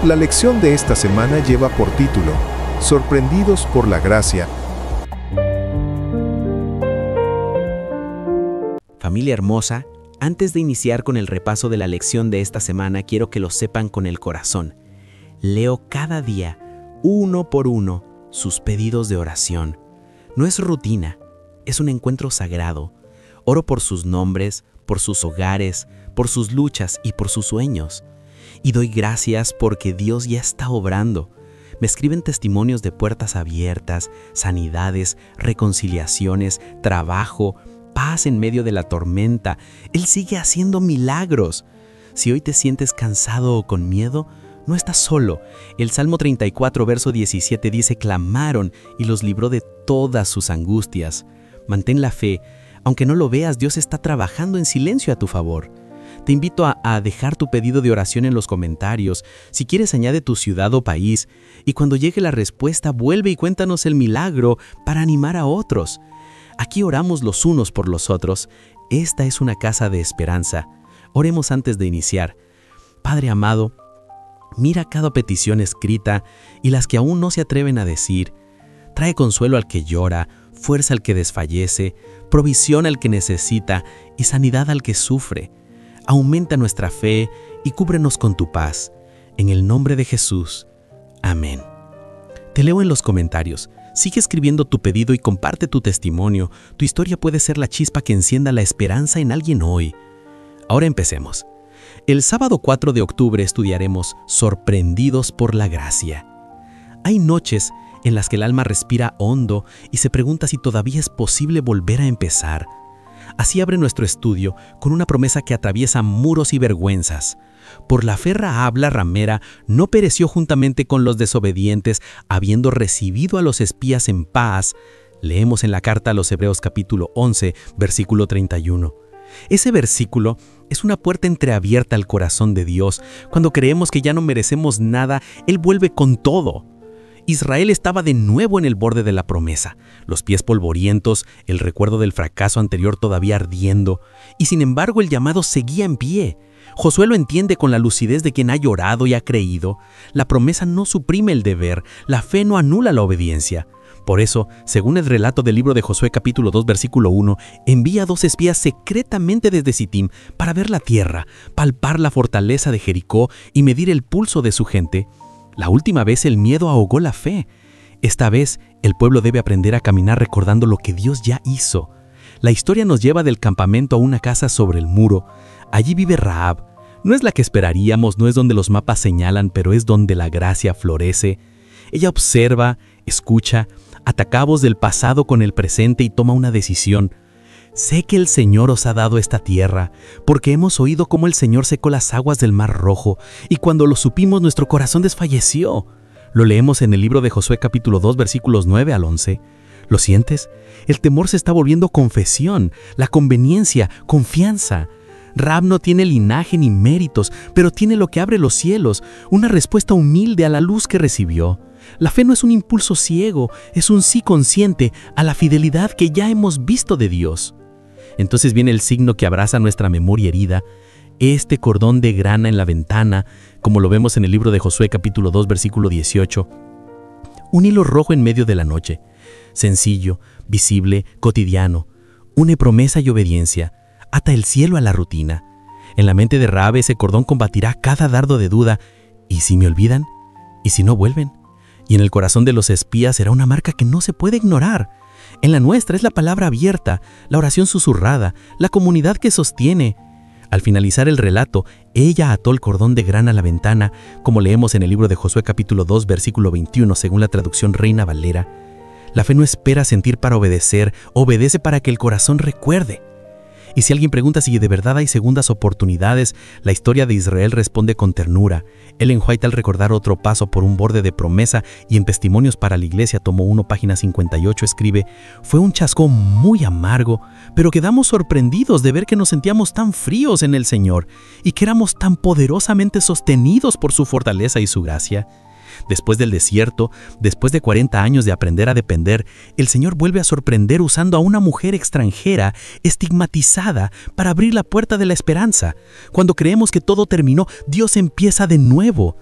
La lección de esta semana lleva por título, Sorprendidos por la gracia. Familia hermosa, antes de iniciar con el repaso de la lección de esta semana, quiero que lo sepan con el corazón. Leo cada día, uno por uno, sus pedidos de oración. No es rutina, es un encuentro sagrado. Oro por sus nombres, por sus hogares, por sus luchas y por sus sueños. Y doy gracias porque Dios ya está obrando. Me escriben testimonios de puertas abiertas, sanidades, reconciliaciones, trabajo, paz en medio de la tormenta. Él sigue haciendo milagros. Si hoy te sientes cansado o con miedo, no estás solo. El Salmo 34, verso 17 dice, clamaron y los libró de todas sus angustias. Mantén la fe. Aunque no lo veas, Dios está trabajando en silencio a tu favor. Te invito a dejar tu pedido de oración en los comentarios. Si quieres, añade tu ciudad o país. Y cuando llegue la respuesta, vuelve y cuéntanos el milagro para animar a otros. Aquí oramos los unos por los otros. Esta es una casa de esperanza. Oremos antes de iniciar. Padre amado, mira cada petición escrita y las que aún no se atreven a decir. Trae consuelo al que llora, fuerza al que desfallece, provisión al que necesita y sanidad al que sufre. Aumenta nuestra fe y cúbrenos con tu paz. En el nombre de Jesús. Amén. Te leo en los comentarios. Sigue escribiendo tu pedido y comparte tu testimonio. Tu historia puede ser la chispa que encienda la esperanza en alguien hoy. Ahora empecemos. El sábado 4 de octubre estudiaremos Sorprendidos por la gracia. Hay noches en las que el alma respira hondo y se pregunta si todavía es posible volver a empezar. Así abre nuestro estudio con una promesa que atraviesa muros y vergüenzas. Por la fe Rahab la ramera no pereció juntamente con los desobedientes, habiendo recibido a los espías en paz. Leemos en la carta a los Hebreos capítulo 11, versículo 31. Ese versículo es una puerta entreabierta al corazón de Dios. Cuando creemos que ya no merecemos nada, Él vuelve con todo. Israel estaba de nuevo en el borde de la promesa, los pies polvorientos, el recuerdo del fracaso anterior todavía ardiendo, y sin embargo el llamado seguía en pie. Josué lo entiende con la lucidez de quien ha llorado y ha creído. La promesa no suprime el deber, la fe no anula la obediencia. Por eso, según el relato del libro de Josué capítulo 2, versículo 1, envía a 2 espías secretamente desde Sittim para ver la tierra, palpar la fortaleza de Jericó y medir el pulso de su gente. La última vez el miedo ahogó la fe. Esta vez el pueblo debe aprender a caminar recordando lo que Dios ya hizo. La historia nos lleva del campamento a una casa sobre el muro. Allí vive Rahab. No es la que esperaríamos, no es donde los mapas señalan, pero es donde la gracia florece. Ella observa, escucha, ata cabos del pasado con el presente y toma una decisión. Sé que el Señor os ha dado esta tierra, porque hemos oído cómo el Señor secó las aguas del Mar Rojo, y cuando lo supimos nuestro corazón desfalleció. Lo leemos en el libro de Josué capítulo 2, versículos 9 al 11. ¿Lo sientes? El temor se está volviendo confesión, la conveniencia, confianza. Rahab no tiene linaje ni méritos, pero tiene lo que abre los cielos, una respuesta humilde a la luz que recibió. La fe no es un impulso ciego, es un sí consciente a la fidelidad que ya hemos visto de Dios. Entonces viene el signo que abraza nuestra memoria herida, este cordón de grana en la ventana, como lo vemos en el libro de Josué capítulo 2, versículo 18. Un hilo rojo en medio de la noche, sencillo, visible, cotidiano, une promesa y obediencia, ata el cielo a la rutina. En la mente de Rahab ese cordón combatirá cada dardo de duda. ¿Y si me olvidan? ¿Y si no vuelven? Y en el corazón de los espías será una marca que no se puede ignorar. En la nuestra es la palabra abierta, la oración susurrada, la comunidad que sostiene. Al finalizar el relato, ella ató el cordón de grana a la ventana, como leemos en el libro de Josué capítulo 2, versículo 21, según la traducción Reina Valera. La fe no espera sentir para obedecer, obedece para que el corazón recuerde. Y si alguien pregunta si de verdad hay segundas oportunidades, la historia de Israel responde con ternura. Ellen White, al recordar otro paso por un borde de promesa y en Testimonios para la Iglesia, tomo 1, página 58, escribe: fue un chascón muy amargo, pero quedamos sorprendidos de ver que nos sentíamos tan fríos en el Señor y que éramos tan poderosamente sostenidos por su fortaleza y su gracia. Después del desierto, después de 40 años de aprender a depender, el Señor vuelve a sorprender usando a una mujer extranjera, estigmatizada, para abrir la puerta de la esperanza. Cuando creemos que todo terminó, Dios empieza de nuevo.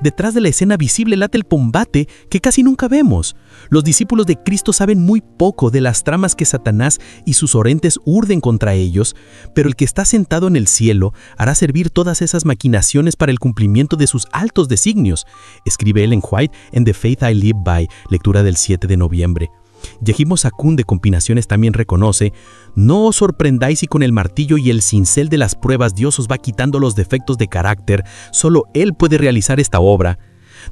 Detrás de la escena visible late el combate que casi nunca vemos. Los discípulos de Cristo saben muy poco de las tramas que Satanás y sus orentes urden contra ellos, pero el que está sentado en el cielo hará servir todas esas maquinaciones para el cumplimiento de sus altos designios, escribe Ellen White en The Faith I Live By, lectura del 7 de noviembre. Yehimo Sakun de Combinaciones también reconoce: no os sorprendáis si con el martillo y el cincel de las pruebas Dios os va quitando los defectos de carácter. Solo Él puede realizar esta obra.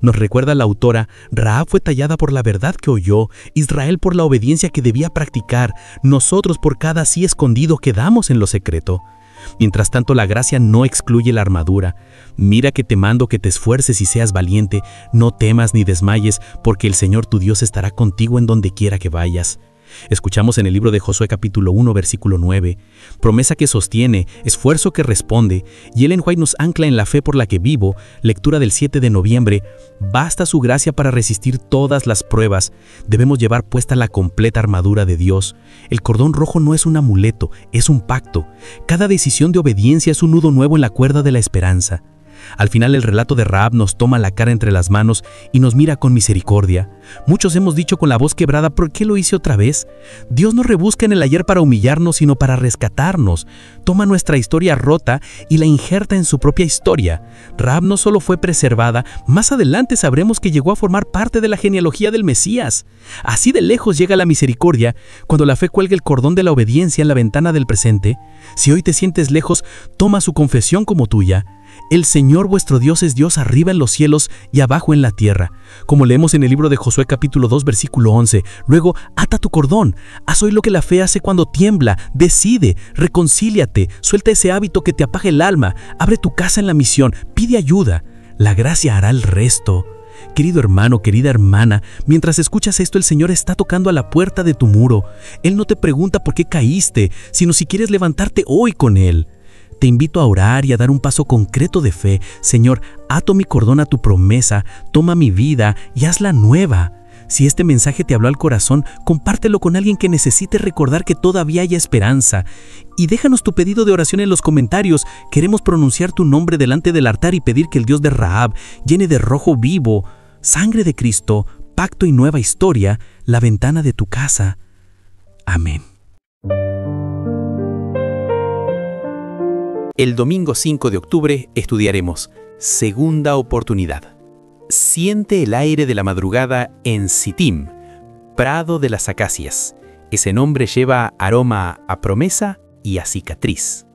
Nos recuerda la autora: Rahab fue tallada por la verdad que oyó, Israel por la obediencia que debía practicar, nosotros por cada sí escondido que damos en lo secreto. Mientras tanto, la gracia no excluye la armadura. Mira que te mando que te esfuerces y seas valiente, no temas ni desmayes, porque el Señor tu Dios estará contigo en donde quiera que vayas. Escuchamos en el libro de Josué capítulo 1, versículo 9, promesa que sostiene, esfuerzo que responde, y Ellen White nos ancla en la fe por la que vivo, lectura del 7 de noviembre, basta su gracia para resistir todas las pruebas, debemos llevar puesta la completa armadura de Dios. El cordón rojo no es un amuleto, es un pacto. Cada decisión de obediencia es un nudo nuevo en la cuerda de la esperanza. Al final el relato de Rahab nos toma la cara entre las manos y nos mira con misericordia. Muchos hemos dicho con la voz quebrada: ¿por qué lo hice otra vez? Dios no rebusca en el ayer para humillarnos, sino para rescatarnos. Toma nuestra historia rota y la injerta en su propia historia. Rahab no solo fue preservada, más adelante sabremos que llegó a formar parte de la genealogía del Mesías. Así de lejos llega la misericordia cuando la fe cuelga el cordón de la obediencia en la ventana del presente. Si hoy te sientes lejos, toma su confesión como tuya. El Señor vuestro Dios es Dios arriba en los cielos y abajo en la tierra. Como leemos en el libro de Josué capítulo 2 versículo 11. Luego, ata tu cordón. Haz hoy lo que la fe hace cuando tiembla. Decide, reconcíliate, suelta ese hábito que te apaga el alma. Abre tu casa en la misión, pide ayuda. La gracia hará el resto. Querido hermano, querida hermana, mientras escuchas esto, el Señor está tocando a la puerta de tu muro. Él no te pregunta por qué caíste, sino si quieres levantarte hoy con Él. Te invito a orar y a dar un paso concreto de fe. Señor, ato mi cordón a tu promesa, toma mi vida y hazla nueva. Si este mensaje te habló al corazón, compártelo con alguien que necesite recordar que todavía hay esperanza. Y déjanos tu pedido de oración en los comentarios. Queremos pronunciar tu nombre delante del altar y pedir que el Dios de Rahab llene de rojo vivo, sangre de Cristo, pacto y nueva historia, la ventana de tu casa. Amén. El domingo 5 de octubre estudiaremos Segunda Oportunidad. Siente el aire de la madrugada en Sittim, Prado de las Acacias. Ese nombre lleva aroma a promesa y a cicatriz.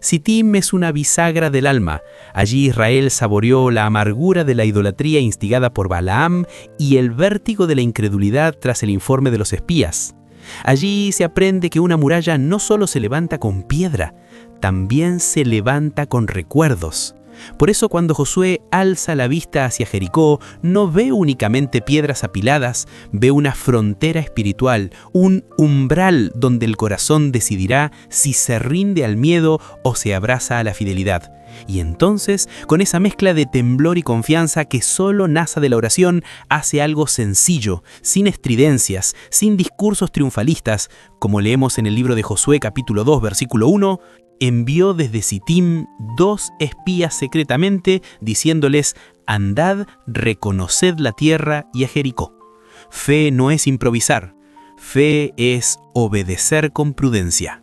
Sittim es una bisagra del alma. Allí Israel saboreó la amargura de la idolatría instigada por Balaam y el vértigo de la incredulidad tras el informe de los espías. Allí se aprende que una muralla no solo se levanta con piedra, también se levanta con recuerdos. Por eso cuando Josué alza la vista hacia Jericó, no ve únicamente piedras apiladas, ve una frontera espiritual, un umbral donde el corazón decidirá si se rinde al miedo o se abraza a la fidelidad. Y entonces, con esa mezcla de temblor y confianza que solo nace de la oración, hace algo sencillo, sin estridencias, sin discursos triunfalistas, como leemos en el libro de Josué capítulo 2, versículo 1, envió desde Sittim 2 espías secretamente, diciéndoles: andad, reconoced la tierra y a Jericó. Fe no es improvisar, fe es obedecer con prudencia.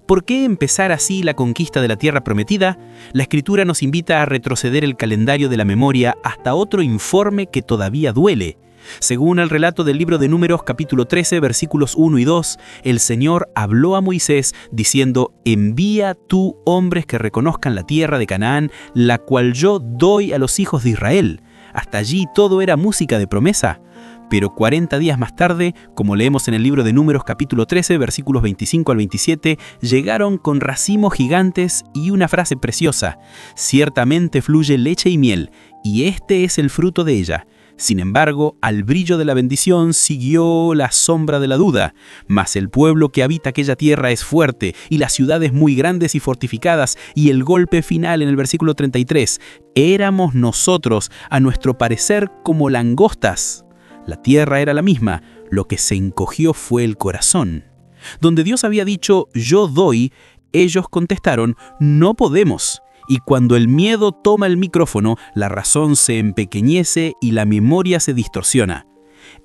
¿Por qué empezar así la conquista de la tierra prometida? La Escritura nos invita a retroceder el calendario de la memoria hasta otro informe que todavía duele. Según el relato del libro de Números capítulo 13, versículos 1 y 2, el Señor habló a Moisés diciendo: envía tú hombres que reconozcan la tierra de Canaán, la cual yo doy a los hijos de Israel. Hasta allí todo era música de promesa. Pero 40 días más tarde, como leemos en el libro de Números capítulo 13, versículos 25 al 27, llegaron con racimos gigantes y una frase preciosa: ciertamente fluye leche y miel, y este es el fruto de ella. Sin embargo, al brillo de la bendición siguió la sombra de la duda. Mas el pueblo que habita aquella tierra es fuerte, y las ciudades muy grandes y fortificadas, y el golpe final en el versículo 33, éramos nosotros, a nuestro parecer, como langostas. La tierra era la misma, lo que se encogió fue el corazón. Donde Dios había dicho: yo doy, ellos contestaron: no podemos. Y cuando el miedo toma el micrófono, la razón se empequeñece y la memoria se distorsiona.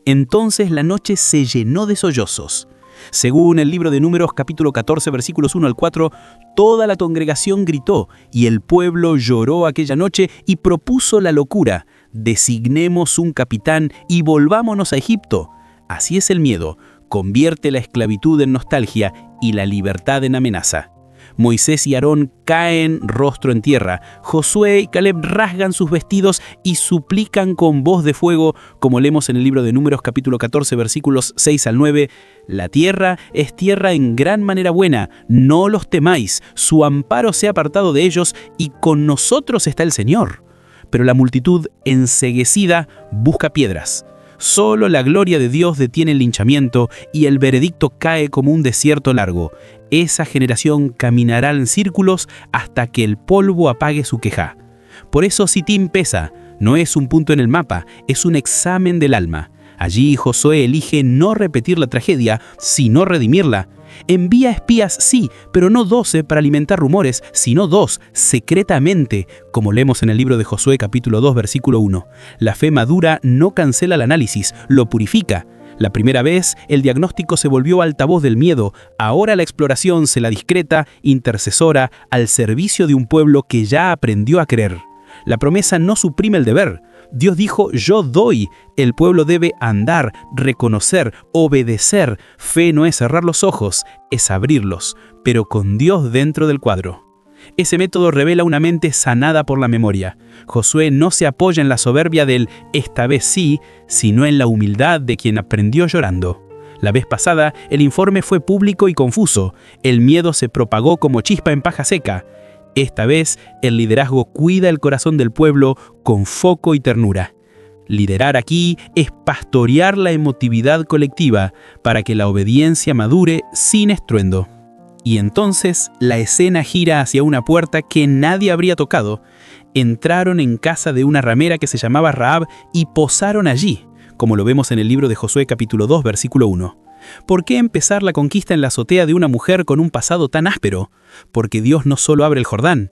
Entonces la noche se llenó de sollozos. Según el libro de Números capítulo 14 versículos 1 al 4, toda la congregación gritó y el pueblo lloró aquella noche y propuso la locura: designemos un capitán y volvámonos a Egipto. Así es el miedo, convierte la esclavitud en nostalgia y la libertad en amenaza. Moisés y Aarón caen rostro en tierra. Josué y Caleb rasgan sus vestidos y suplican con voz de fuego, como leemos en el libro de Números capítulo 14 versículos 6 al 9. La tierra es tierra en gran manera buena, no los temáis, su amparo se ha apartado de ellos y con nosotros está el Señor. Pero la multitud enceguecida busca piedras. Solo la gloria de Dios detiene el linchamiento y el veredicto cae como un desierto largo. Esa generación caminará en círculos hasta que el polvo apague su queja. Por eso Sitín pesa, no es un punto en el mapa, es un examen del alma. Allí Josué elige no repetir la tragedia, sino redimirla. Envía espías, sí, pero no 12 para alimentar rumores, sino 2, secretamente, como leemos en el libro de Josué capítulo 2, versículo 1. La fe madura no cancela el análisis, lo purifica. La primera vez, el diagnóstico se volvió altavoz del miedo. Ahora la exploración se la discreta, intercesora, al servicio de un pueblo que ya aprendió a creer. La promesa no suprime el deber. Dios dijo: yo doy. El pueblo debe andar, reconocer, obedecer. Fe no es cerrar los ojos, es abrirlos, pero con Dios dentro del cuadro. Ese método revela una mente sanada por la memoria. Josué no se apoya en la soberbia del esta vez sí, sino en la humildad de quien aprendió llorando. La vez pasada, el informe fue público y confuso. El miedo se propagó como chispa en paja seca. Esta vez, el liderazgo cuida el corazón del pueblo con foco y ternura. Liderar aquí es pastorear la emotividad colectiva para que la obediencia madure sin estruendo. Y entonces la escena gira hacia una puerta que nadie habría tocado. Entraron en casa de una ramera que se llamaba Rahab y posaron allí, como lo vemos en el libro de Josué capítulo 2, versículo 1. ¿Por qué empezar la conquista en la azotea de una mujer con un pasado tan áspero? Porque Dios no solo abre el Jordán,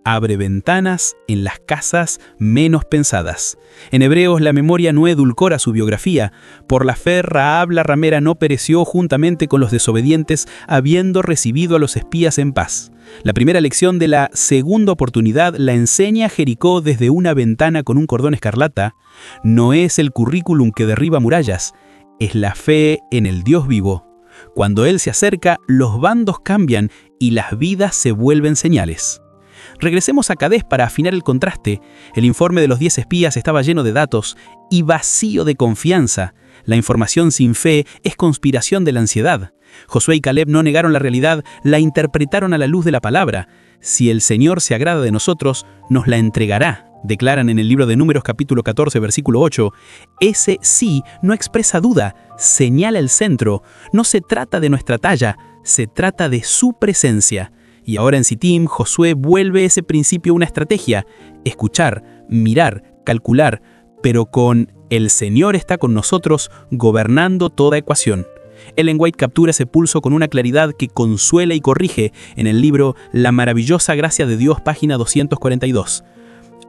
abre ventanas en las casas menos pensadas. En Hebreos la memoria no edulcora su biografía. Por la fe Rahab la ramera no pereció juntamente con los desobedientes, habiendo recibido a los espías en paz. La primera lección de la segunda oportunidad la enseña Jericó desde una ventana con un cordón escarlata. No es el currículum que derriba murallas, es la fe en el Dios vivo. Cuando Él se acerca, los bandos cambian y las vidas se vuelven señales. Regresemos a Cadés para afinar el contraste. El informe de los 10 espías estaba lleno de datos y vacío de confianza. La información sin fe es conspiración de la ansiedad. Josué y Caleb no negaron la realidad, la interpretaron a la luz de la palabra. Si el Señor se agrada de nosotros, nos la entregará, declaran en el libro de Números capítulo 14, versículo 8. Ese sí no expresa duda, señala el centro. No se trata de nuestra talla, se trata de su presencia. Y ahora en Sitín, Josué vuelve ese principio a una estrategia: escuchar, mirar, calcular, pero con el Señor está con nosotros gobernando toda ecuación. Ellen White captura ese pulso con una claridad que consuela y corrige en el libro La maravillosa gracia de Dios, página 242.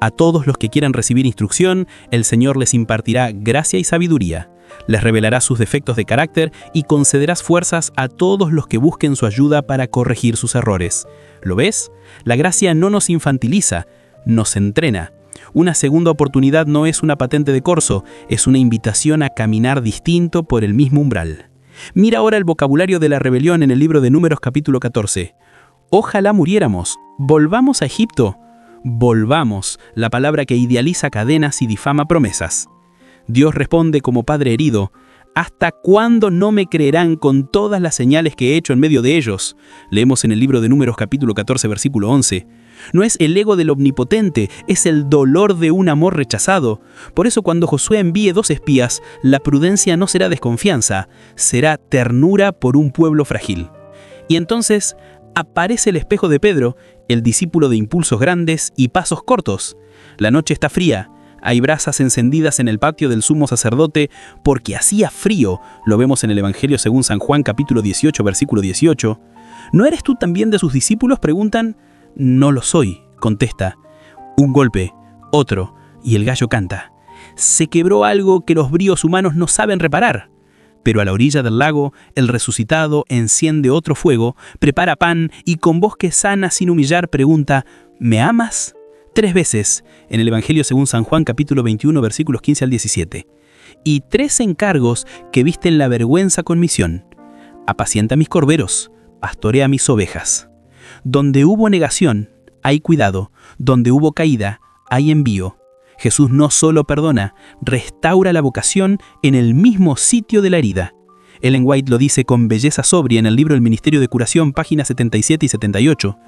A todos los que quieran recibir instrucción, el Señor les impartirá gracia y sabiduría. Les revelará sus defectos de carácter y concederás fuerzas a todos los que busquen su ayuda para corregir sus errores. ¿Lo ves? La gracia no nos infantiliza, nos entrena. Una segunda oportunidad no es una patente de corso, es una invitación a caminar distinto por el mismo umbral. Mira ahora el vocabulario de la rebelión en el libro de Números capítulo 14. Ojalá muriéramos, volvamos a Egipto. Volvamos, la palabra que idealiza cadenas y difama promesas. Dios responde como padre herido: ¿hasta cuándo no me creerán con todas las señales que he hecho en medio de ellos? Leemos en el libro de Números capítulo 14, versículo 11. No es el ego del omnipotente, es el dolor de un amor rechazado. Por eso cuando Josué envíe 2 espías, la prudencia no será desconfianza, será ternura por un pueblo frágil. Y entonces aparece el espejo de Pedro, el discípulo de impulsos grandes y pasos cortos. La noche está fría. Hay brasas encendidas en el patio del sumo sacerdote porque hacía frío. Lo vemos en el Evangelio según San Juan capítulo 18, versículo 18. ¿No eres tú también de sus discípulos?, preguntan. No lo soy, contesta: un golpe, otro, y el gallo canta. Se quebró algo que los bríos humanos no saben reparar. Pero a la orilla del lago, el resucitado enciende otro fuego, prepara pan y con voz que sana sin humillar pregunta: ¿me amas? 3 veces, en el Evangelio según San Juan capítulo 21 versículos 15 al 17. Y 3 encargos que visten la vergüenza con misión: apacienta mis corderos, pastorea mis ovejas. Donde hubo negación, hay cuidado. Donde hubo caída, hay envío. Jesús no solo perdona, restaura la vocación en el mismo sitio de la herida. Ellen White lo dice con belleza sobria en el libro El Ministerio de Curación, páginas 77 y 78.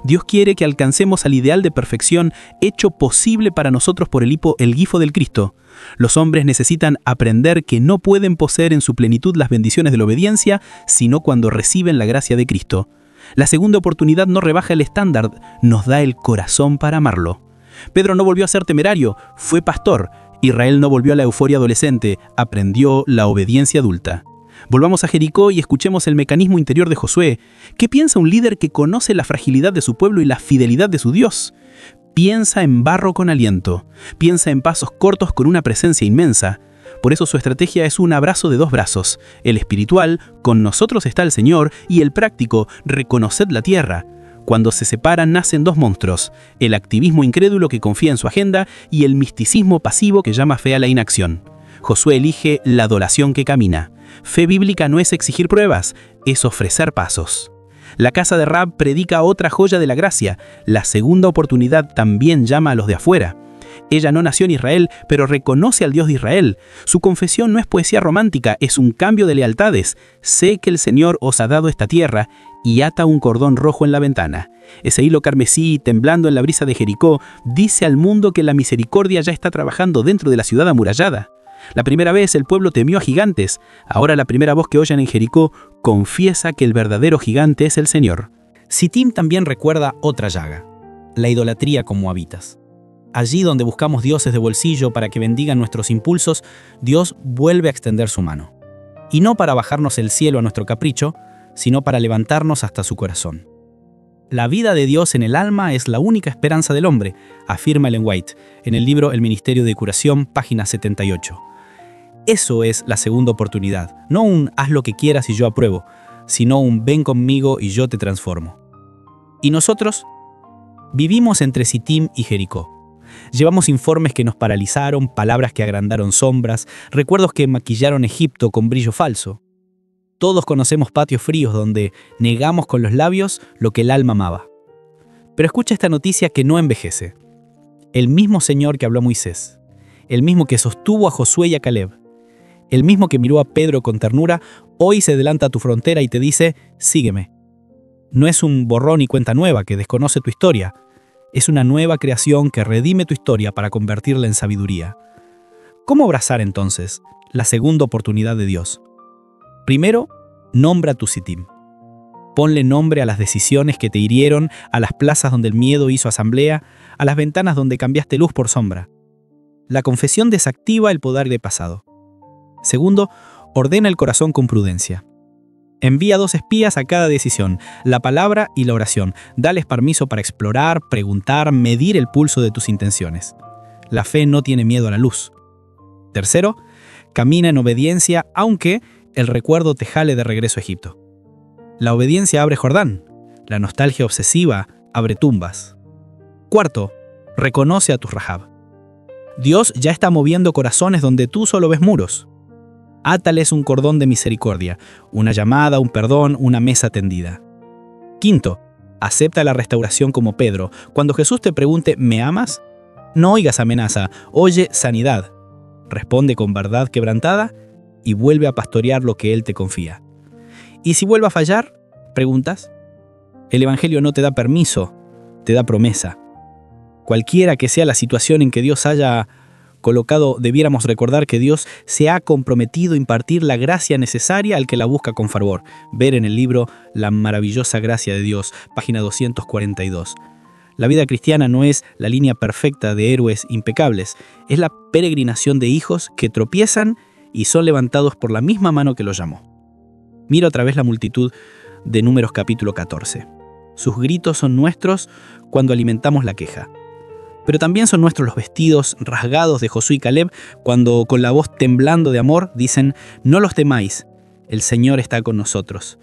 Dios quiere que alcancemos al ideal de perfección hecho posible para nosotros por el grifo del Cristo. Los hombres necesitan aprender que no pueden poseer en su plenitud las bendiciones de la obediencia, sino cuando reciben la gracia de Cristo. La segunda oportunidad no rebaja el estándar, nos da el corazón para amarlo. Pedro no volvió a ser temerario, fue pastor. Israel no volvió a la euforia adolescente, aprendió la obediencia adulta. Volvamos a Jericó y escuchemos el mecanismo interior de Josué. ¿Qué piensa un líder que conoce la fragilidad de su pueblo y la fidelidad de su Dios? Piensa en barro con aliento, piensa en pasos cortos con una presencia inmensa. Por eso su estrategia es un abrazo de 2 brazos. El espiritual, con nosotros está el Señor, y el práctico, reconoced la tierra. Cuando se separan nacen 2 monstruos, el activismo incrédulo que confía en su agenda y el misticismo pasivo que llama fe a la inacción. Josué elige la adoración que camina. Fe bíblica no es exigir pruebas, es ofrecer pasos. La casa de Rahab predica otra joya de la gracia. La segunda oportunidad también llama a los de afuera. Ella no nació en Israel, pero reconoce al Dios de Israel. Su confesión no es poesía romántica, es un cambio de lealtades. Sé que el Señor os ha dado esta tierra, y ata un cordón rojo en la ventana. Ese hilo carmesí, temblando en la brisa de Jericó, dice al mundo que la misericordia ya está trabajando dentro de la ciudad amurallada. La primera vez el pueblo temió a gigantes. Ahora la primera voz que oyen en Jericó confiesa que el verdadero gigante es el Señor. Sittim también recuerda otra llaga: la idolatría con moabitas. Allí donde buscamos dioses de bolsillo para que bendigan nuestros impulsos, Dios vuelve a extender su mano. Y no para bajarnos el cielo a nuestro capricho, sino para levantarnos hasta su corazón. La vida de Dios en el alma es la única esperanza del hombre, afirma Ellen White en el libro El Ministerio de Curación, página 78. Eso es la segunda oportunidad, no un haz lo que quieras y yo apruebo, sino un ven conmigo y yo te transformo. ¿Y nosotros? Vivimos entre Sittim y Jericó. Llevamos informes que nos paralizaron, palabras que agrandaron sombras, recuerdos que maquillaron Egipto con brillo falso. Todos conocemos patios fríos donde negamos con los labios lo que el alma amaba. Pero escucha esta noticia que no envejece. El mismo Señor que habló a Moisés, el mismo que sostuvo a Josué y a Caleb, el mismo que miró a Pedro con ternura, hoy se adelanta a tu frontera y te dice: sígueme. No es un borrón y cuenta nueva que desconoce tu historia. Es una nueva creación que redime tu historia para convertirla en sabiduría. ¿Cómo abrazar entonces la segunda oportunidad de Dios? Primero, nombra tu Sittim. Ponle nombre a las decisiones que te hirieron, a las plazas donde el miedo hizo asamblea, a las ventanas donde cambiaste luz por sombra. La confesión desactiva el poder del pasado. Segundo, ordena el corazón con prudencia. Envía 2 espías a cada decisión, la palabra y la oración. Dales permiso para explorar, preguntar, medir el pulso de tus intenciones. La fe no tiene miedo a la luz. Tercero, camina en obediencia, aunque el recuerdo te jale de regreso a Egipto. La obediencia abre Jordán, la nostalgia obsesiva abre tumbas. Cuarto, reconoce a tu Rahab. Dios ya está moviendo corazones donde tú solo ves muros. Átales un cordón de misericordia, una llamada, un perdón, una mesa tendida. Quinto, acepta la restauración como Pedro. Cuando Jesús te pregunte, ¿me amas?, no oigas amenaza, oye sanidad. Responde con verdad quebrantada y vuelve a pastorear lo que Él te confía. Y si vuelve a fallar, preguntas. El Evangelio no te da permiso, te da promesa. Cualquiera que sea la situación en que Dios haya colocado, debiéramos recordar que Dios se ha comprometido a impartir la gracia necesaria al que la busca con fervor. Ver en el libro La maravillosa gracia de Dios, página 242. La vida cristiana no es la línea perfecta de héroes impecables, es la peregrinación de hijos que tropiezan y son levantados por la misma mano que los llamó. Mira otra vez la multitud de Números capítulo 14. Sus gritos son nuestros cuando alimentamos la queja. Pero también son nuestros los vestidos rasgados de Josué y Caleb cuando, con la voz temblando de amor, dicen: no los temáis, el Señor está con nosotros.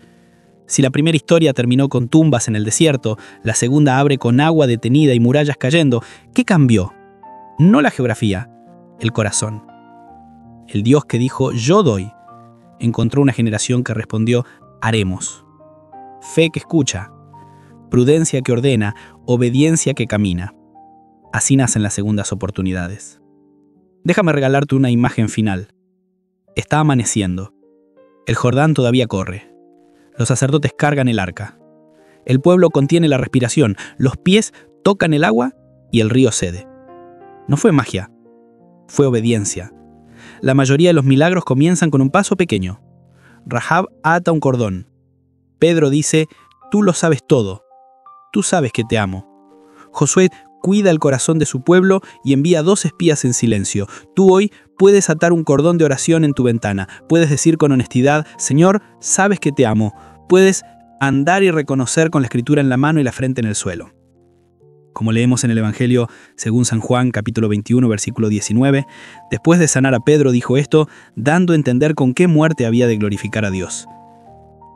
Si la primera historia terminó con tumbas en el desierto, la segunda abre con agua detenida y murallas cayendo, ¿qué cambió? No la geografía, el corazón. El Dios que dijo yo doy, encontró una generación que respondió haremos. Fe que escucha, prudencia que ordena, obediencia que camina. Así nacen las segundas oportunidades. Déjame regalarte una imagen final. Está amaneciendo. El Jordán todavía corre. Los sacerdotes cargan el arca. El pueblo contiene la respiración. Los pies tocan el agua y el río cede. No fue magia, fue obediencia. La mayoría de los milagros comienzan con un paso pequeño. Rahab ata un cordón. Pedro dice: tú lo sabes todo. Tú sabes que te amo. Josué cuida el corazón de su pueblo y envía 2 espías en silencio. Tú hoy puedes atar un cordón de oración en tu ventana. Puedes decir con honestidad: Señor, sabes que te amo. Puedes andar y reconocer con la escritura en la mano y la frente en el suelo. Como leemos en el Evangelio según San Juan, capítulo 21, versículo 19, después de sanar a Pedro dijo esto, dando a entender con qué muerte había de glorificar a Dios.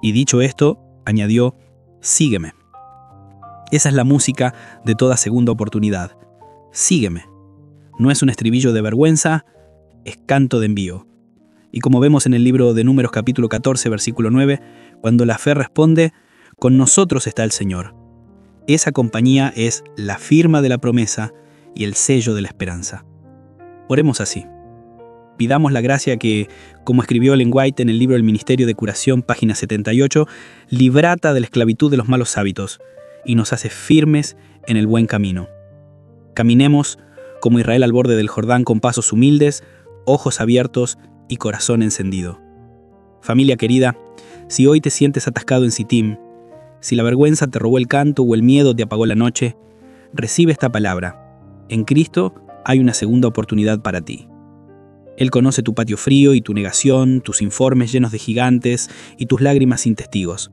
Y dicho esto, añadió: sígueme. Esa es la música de toda segunda oportunidad. Sígueme. No es un estribillo de vergüenza, es canto de envío. Y como vemos en el libro de Números capítulo 14, versículo 9, cuando la fe responde: con nosotros está el Señor. Esa compañía es la firma de la promesa y el sello de la esperanza. Oremos así. Pidamos la gracia que, como escribió Ellen White en el libro El Ministerio de Curación, página 78, librata de la esclavitud de los malos hábitos y nos hace firmes en el buen camino. Caminemos como Israel al borde del Jordán con pasos humildes, ojos abiertos y corazón encendido. Familia querida, si hoy te sientes atascado en Sittim, si la vergüenza te robó el canto o el miedo te apagó la noche, recibe esta palabra. En Cristo hay una segunda oportunidad para ti. Él conoce tu patio frío y tu negación, tus informes llenos de gigantes y tus lágrimas sin testigos.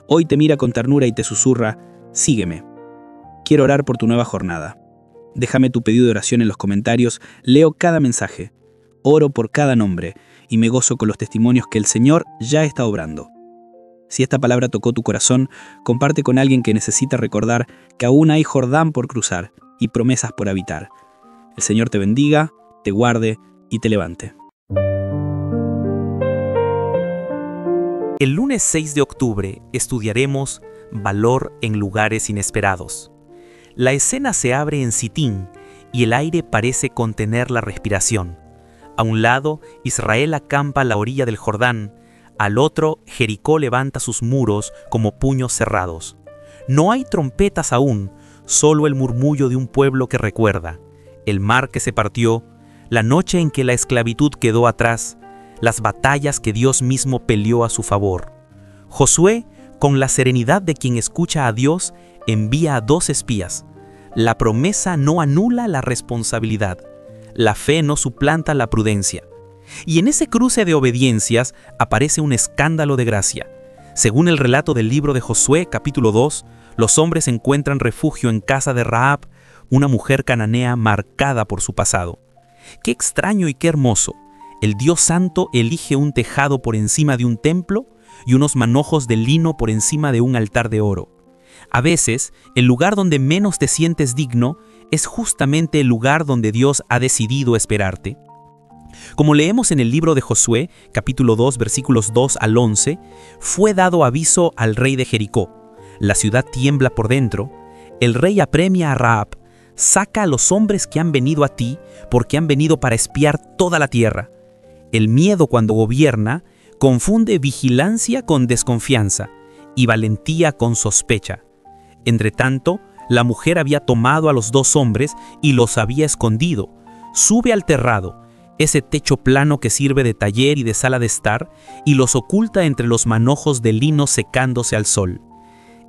Hoy te mira con ternura y te susurra: sígueme. Quiero orar por tu nueva jornada. Déjame tu pedido de oración en los comentarios, leo cada mensaje, oro por cada nombre y me gozo con los testimonios que el Señor ya está obrando. Si esta palabra tocó tu corazón, comparte con alguien que necesita recordar que aún hay Jordán por cruzar y promesas por habitar. El Señor te bendiga, te guarde y te levante. El lunes 6 de octubre estudiaremos Valor en lugares inesperados. La escena se abre en Sittim y el aire parece contener la respiración. A un lado, Israel acampa a la orilla del Jordán. Al otro, Jericó levanta sus muros como puños cerrados. No hay trompetas aún, solo el murmullo de un pueblo que recuerda. El mar que se partió, la noche en que la esclavitud quedó atrás, las batallas que Dios mismo peleó a su favor. Josué, con la serenidad de quien escucha a Dios, envía a 2 espías. La promesa no anula la responsabilidad. La fe no suplanta la prudencia. Y en ese cruce de obediencias aparece un escándalo de gracia. Según el relato del libro de Josué, capítulo 2, los hombres encuentran refugio en casa de Rahab, una mujer cananea marcada por su pasado. ¡Qué extraño y qué hermoso! El Dios Santo elige un tejado por encima de un templo y unos manojos de lino por encima de un altar de oro. A veces, el lugar donde menos te sientes digno es justamente el lugar donde Dios ha decidido esperarte. Como leemos en el libro de Josué, capítulo 2, versículos 2 al 11, fue dado aviso al rey de Jericó. La ciudad tiembla por dentro. El rey apremia a Rahab: saca a los hombres que han venido a ti, porque han venido para espiar toda la tierra. El miedo, cuando gobierna, confunde vigilancia con desconfianza y valentía con sospecha. Entretanto, la mujer había tomado a los 2 hombres y los había escondido. Sube al terrado, ese techo plano que sirve de taller y de sala de estar, y los oculta entre los manojos de lino secándose al sol.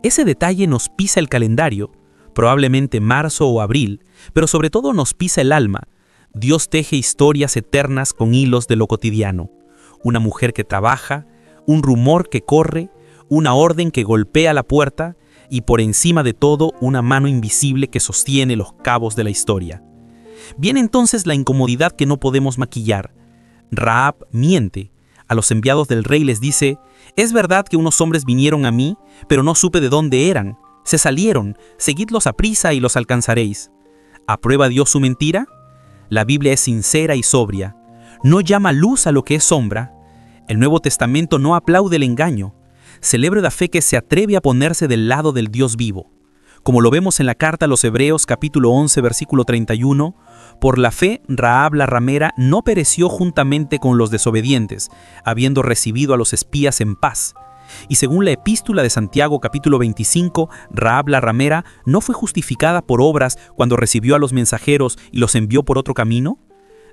Ese detalle nos pisa el calendario, probablemente marzo o abril, pero sobre todo nos pisa el alma. Dios teje historias eternas con hilos de lo cotidiano. Una mujer que trabaja, un rumor que corre, una orden que golpea la puerta, y por encima de todo una mano invisible que sostiene los cabos de la historia. Viene entonces la incomodidad que no podemos maquillar. Rahab miente. A los enviados del rey les dice: «Es verdad que unos hombres vinieron a mí, pero no supe de dónde eran. Se salieron, seguidlos aprisa y los alcanzaréis». ¿Aprueba Dios su mentira? La Biblia es sincera y sobria. No llama luz a lo que es sombra. El Nuevo Testamento no aplaude el engaño. Celebra la fe que se atreve a ponerse del lado del Dios vivo. Como lo vemos en la carta a los Hebreos capítulo 11 versículo 31, por la fe Rahab la ramera no pereció juntamente con los desobedientes, habiendo recibido a los espías en paz. Y según la epístola de Santiago capítulo 25, Rahab la ramera no fue justificada por obras cuando recibió a los mensajeros y los envió por otro camino.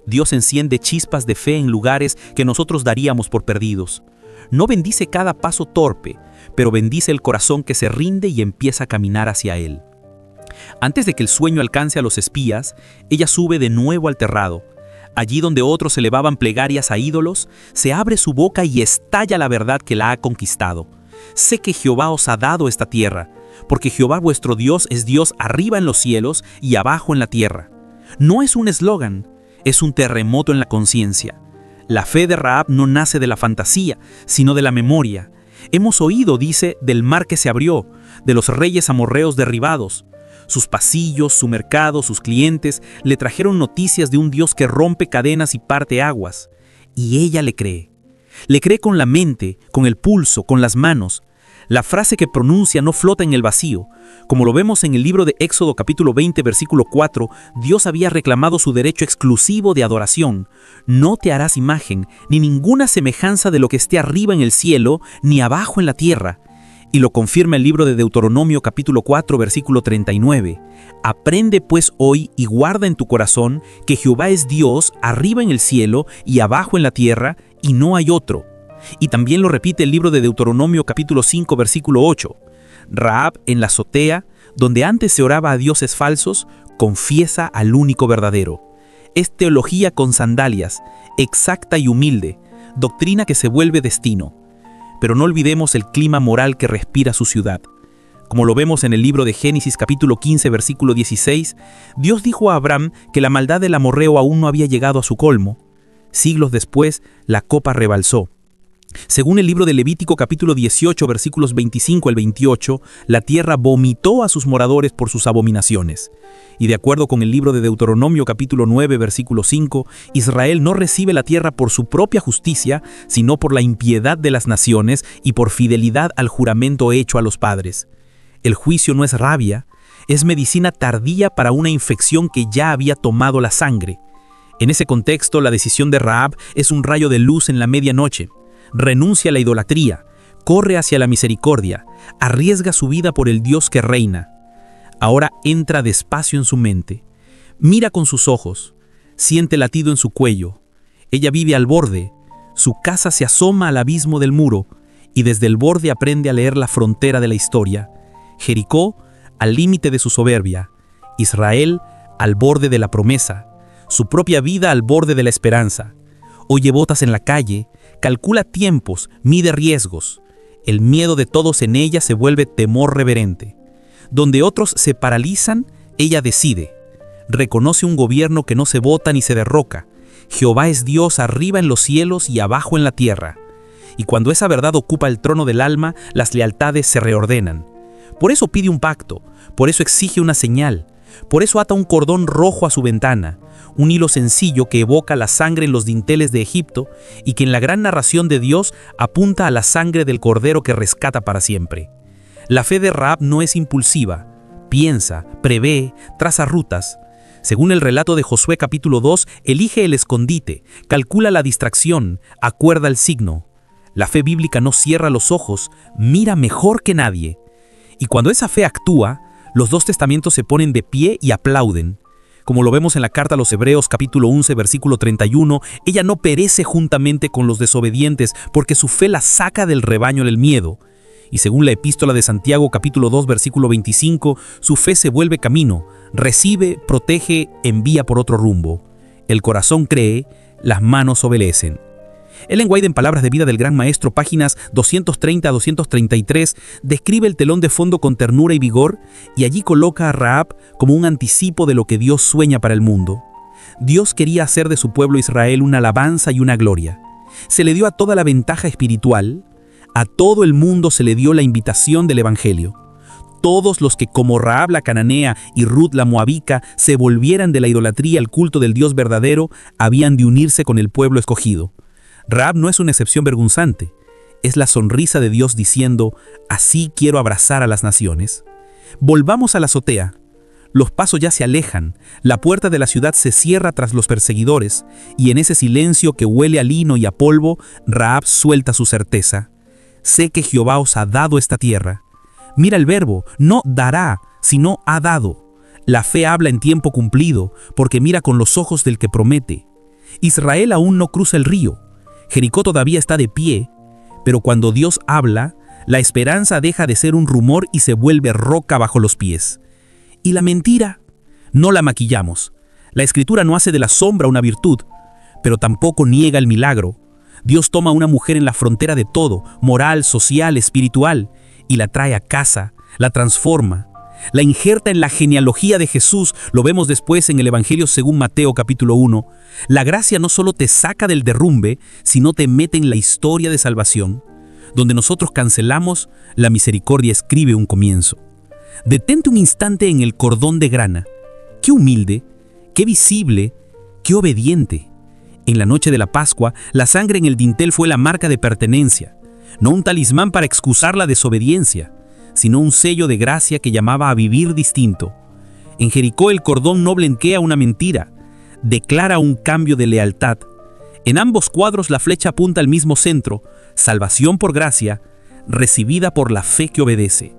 Dios enciende chispas de fe en lugares que nosotros daríamos por perdidos. No bendice cada paso torpe, pero bendice el corazón que se rinde y empieza a caminar hacia Él. Antes de que el sueño alcance a los espías, ella sube de nuevo al terrado. Allí donde otros elevaban plegarias a ídolos, se abre su boca y estalla la verdad que la ha conquistado. Sé que Jehová os ha dado esta tierra, porque Jehová vuestro Dios es Dios arriba en los cielos y abajo en la tierra. No es un eslogan, es un terremoto en la conciencia. La fe de Rahab no nace de la fantasía, sino de la memoria. Hemos oído, dice, del mar que se abrió, de los reyes amorreos derribados. Sus pasillos, su mercado, sus clientes le trajeron noticias de un Dios que rompe cadenas y parte aguas. Y ella le cree. Le cree con la mente, con el pulso, con las manos. La frase que pronuncia no flota en el vacío. Como lo vemos en el libro de Éxodo capítulo 20 versículo 4, Dios había reclamado su derecho exclusivo de adoración. No te harás imagen, ni ninguna semejanza de lo que esté arriba en el cielo, ni abajo en la tierra. Y lo confirma el libro de Deuteronomio capítulo 4 versículo 39. Aprende pues hoy y guarda en tu corazón que Jehová es Dios arriba en el cielo y abajo en la tierra, y no hay otro. Y también lo repite el libro de Deuteronomio capítulo 5 versículo 8. Rahab en la azotea, donde antes se oraba a dioses falsos, confiesa al único verdadero. Es teología con sandalias, exacta y humilde, doctrina que se vuelve destino. Pero no olvidemos el clima moral que respira su ciudad. Como lo vemos en el libro de Génesis capítulo 15 versículo 16, Dios dijo a Abraham que la maldad del amorreo aún no había llegado a su colmo. Siglos después, la copa rebalsó. Según el libro de Levítico capítulo 18 versículos 25 al 28, la tierra vomitó a sus moradores por sus abominaciones. Y de acuerdo con el libro de Deuteronomio capítulo 9 versículo 5, Israel no recibe la tierra por su propia justicia, sino por la impiedad de las naciones y por fidelidad al juramento hecho a los padres. El juicio no es rabia, es medicina tardía para una infección que ya había tomado la sangre. En ese contexto, la decisión de Rahab es un rayo de luz en la medianoche. Renuncia a la idolatría, corre hacia la misericordia, arriesga su vida por el Dios que reina. Ahora entra despacio en su mente, mira con sus ojos, siente latido en su cuello. Ella vive al borde, su casa se asoma al abismo del muro y desde el borde aprende a leer la frontera de la historia. Jericó al límite de su soberbia, Israel al borde de la promesa, su propia vida al borde de la esperanza. Oye votas en la calle, calcula tiempos, mide riesgos. El miedo de todos en ella se vuelve temor reverente. Donde otros se paralizan, ella decide. Reconoce un gobierno que no se vota ni se derroca. Jehová es Dios arriba en los cielos y abajo en la tierra. Y cuando esa verdad ocupa el trono del alma, las lealtades se reordenan. Por eso pide un pacto, por eso exige una señal, por eso ata un cordón rojo a su ventana, un hilo sencillo que evoca la sangre en los dinteles de Egipto y que en la gran narración de Dios apunta a la sangre del Cordero que rescata para siempre. La fe de Rahab no es impulsiva, piensa, prevé, traza rutas. Según el relato de Josué capítulo 2, elige el escondite, calcula la distracción, acuerda el signo. La fe bíblica no cierra los ojos, mira mejor que nadie. Y cuando esa fe actúa, los dos testamentos se ponen de pie y aplauden. Como lo vemos en la carta a los Hebreos capítulo 11 versículo 31, ella no perece juntamente con los desobedientes porque su fe la saca del rebaño del miedo. Y según la epístola de Santiago capítulo 2 versículo 25, su fe se vuelve camino, recibe, protege, envía por otro rumbo. El corazón cree, las manos obedecen. Ellen White, en Palabras de Vida del Gran Maestro, páginas 230 a 233, describe el telón de fondo con ternura y vigor, y allí coloca a Rahab como un anticipo de lo que Dios sueña para el mundo. Dios quería hacer de su pueblo Israel una alabanza y una gloria. Se le dio a toda la ventaja espiritual, a todo el mundo se le dio la invitación del Evangelio. Todos los que, como Rahab la cananea y Ruth la moabica, se volvieran de la idolatría al culto del Dios verdadero, habían de unirse con el pueblo escogido. Rahab no es una excepción vergonzante, es la sonrisa de Dios diciendo: así quiero abrazar a las naciones. Volvamos a la azotea. Los pasos ya se alejan, la puerta de la ciudad se cierra tras los perseguidores, y en ese silencio que huele a lino y a polvo, Rahab suelta su certeza. Sé que Jehová os ha dado esta tierra. Mira el verbo, no dará, sino ha dado. La fe habla en tiempo cumplido, porque mira con los ojos del que promete. Israel aún no cruza el río. Jericó todavía está de pie, pero cuando Dios habla, la esperanza deja de ser un rumor y se vuelve roca bajo los pies. Y la mentira, no la maquillamos. La Escritura no hace de la sombra una virtud, pero tampoco niega el milagro. Dios toma a una mujer en la frontera de todo, moral, social, espiritual, y la trae a casa, la transforma, la injerta en la genealogía de Jesús. Lo vemos después en el Evangelio según Mateo capítulo 1. La gracia no solo te saca del derrumbe, sino te mete en la historia de salvación. Donde nosotros cancelamos, la misericordia escribe un comienzo. Detente un instante en el cordón de grana. Qué humilde, qué visible, qué obediente. En la noche de la Pascua, la sangre en el dintel fue la marca de pertenencia, no un talismán para excusar la desobediencia, sino un sello de gracia que llamaba a vivir distinto. En Jericó el cordón no blanquea una mentira, declara un cambio de lealtad. En ambos cuadros la flecha apunta al mismo centro: salvación por gracia, recibida por la fe que obedece.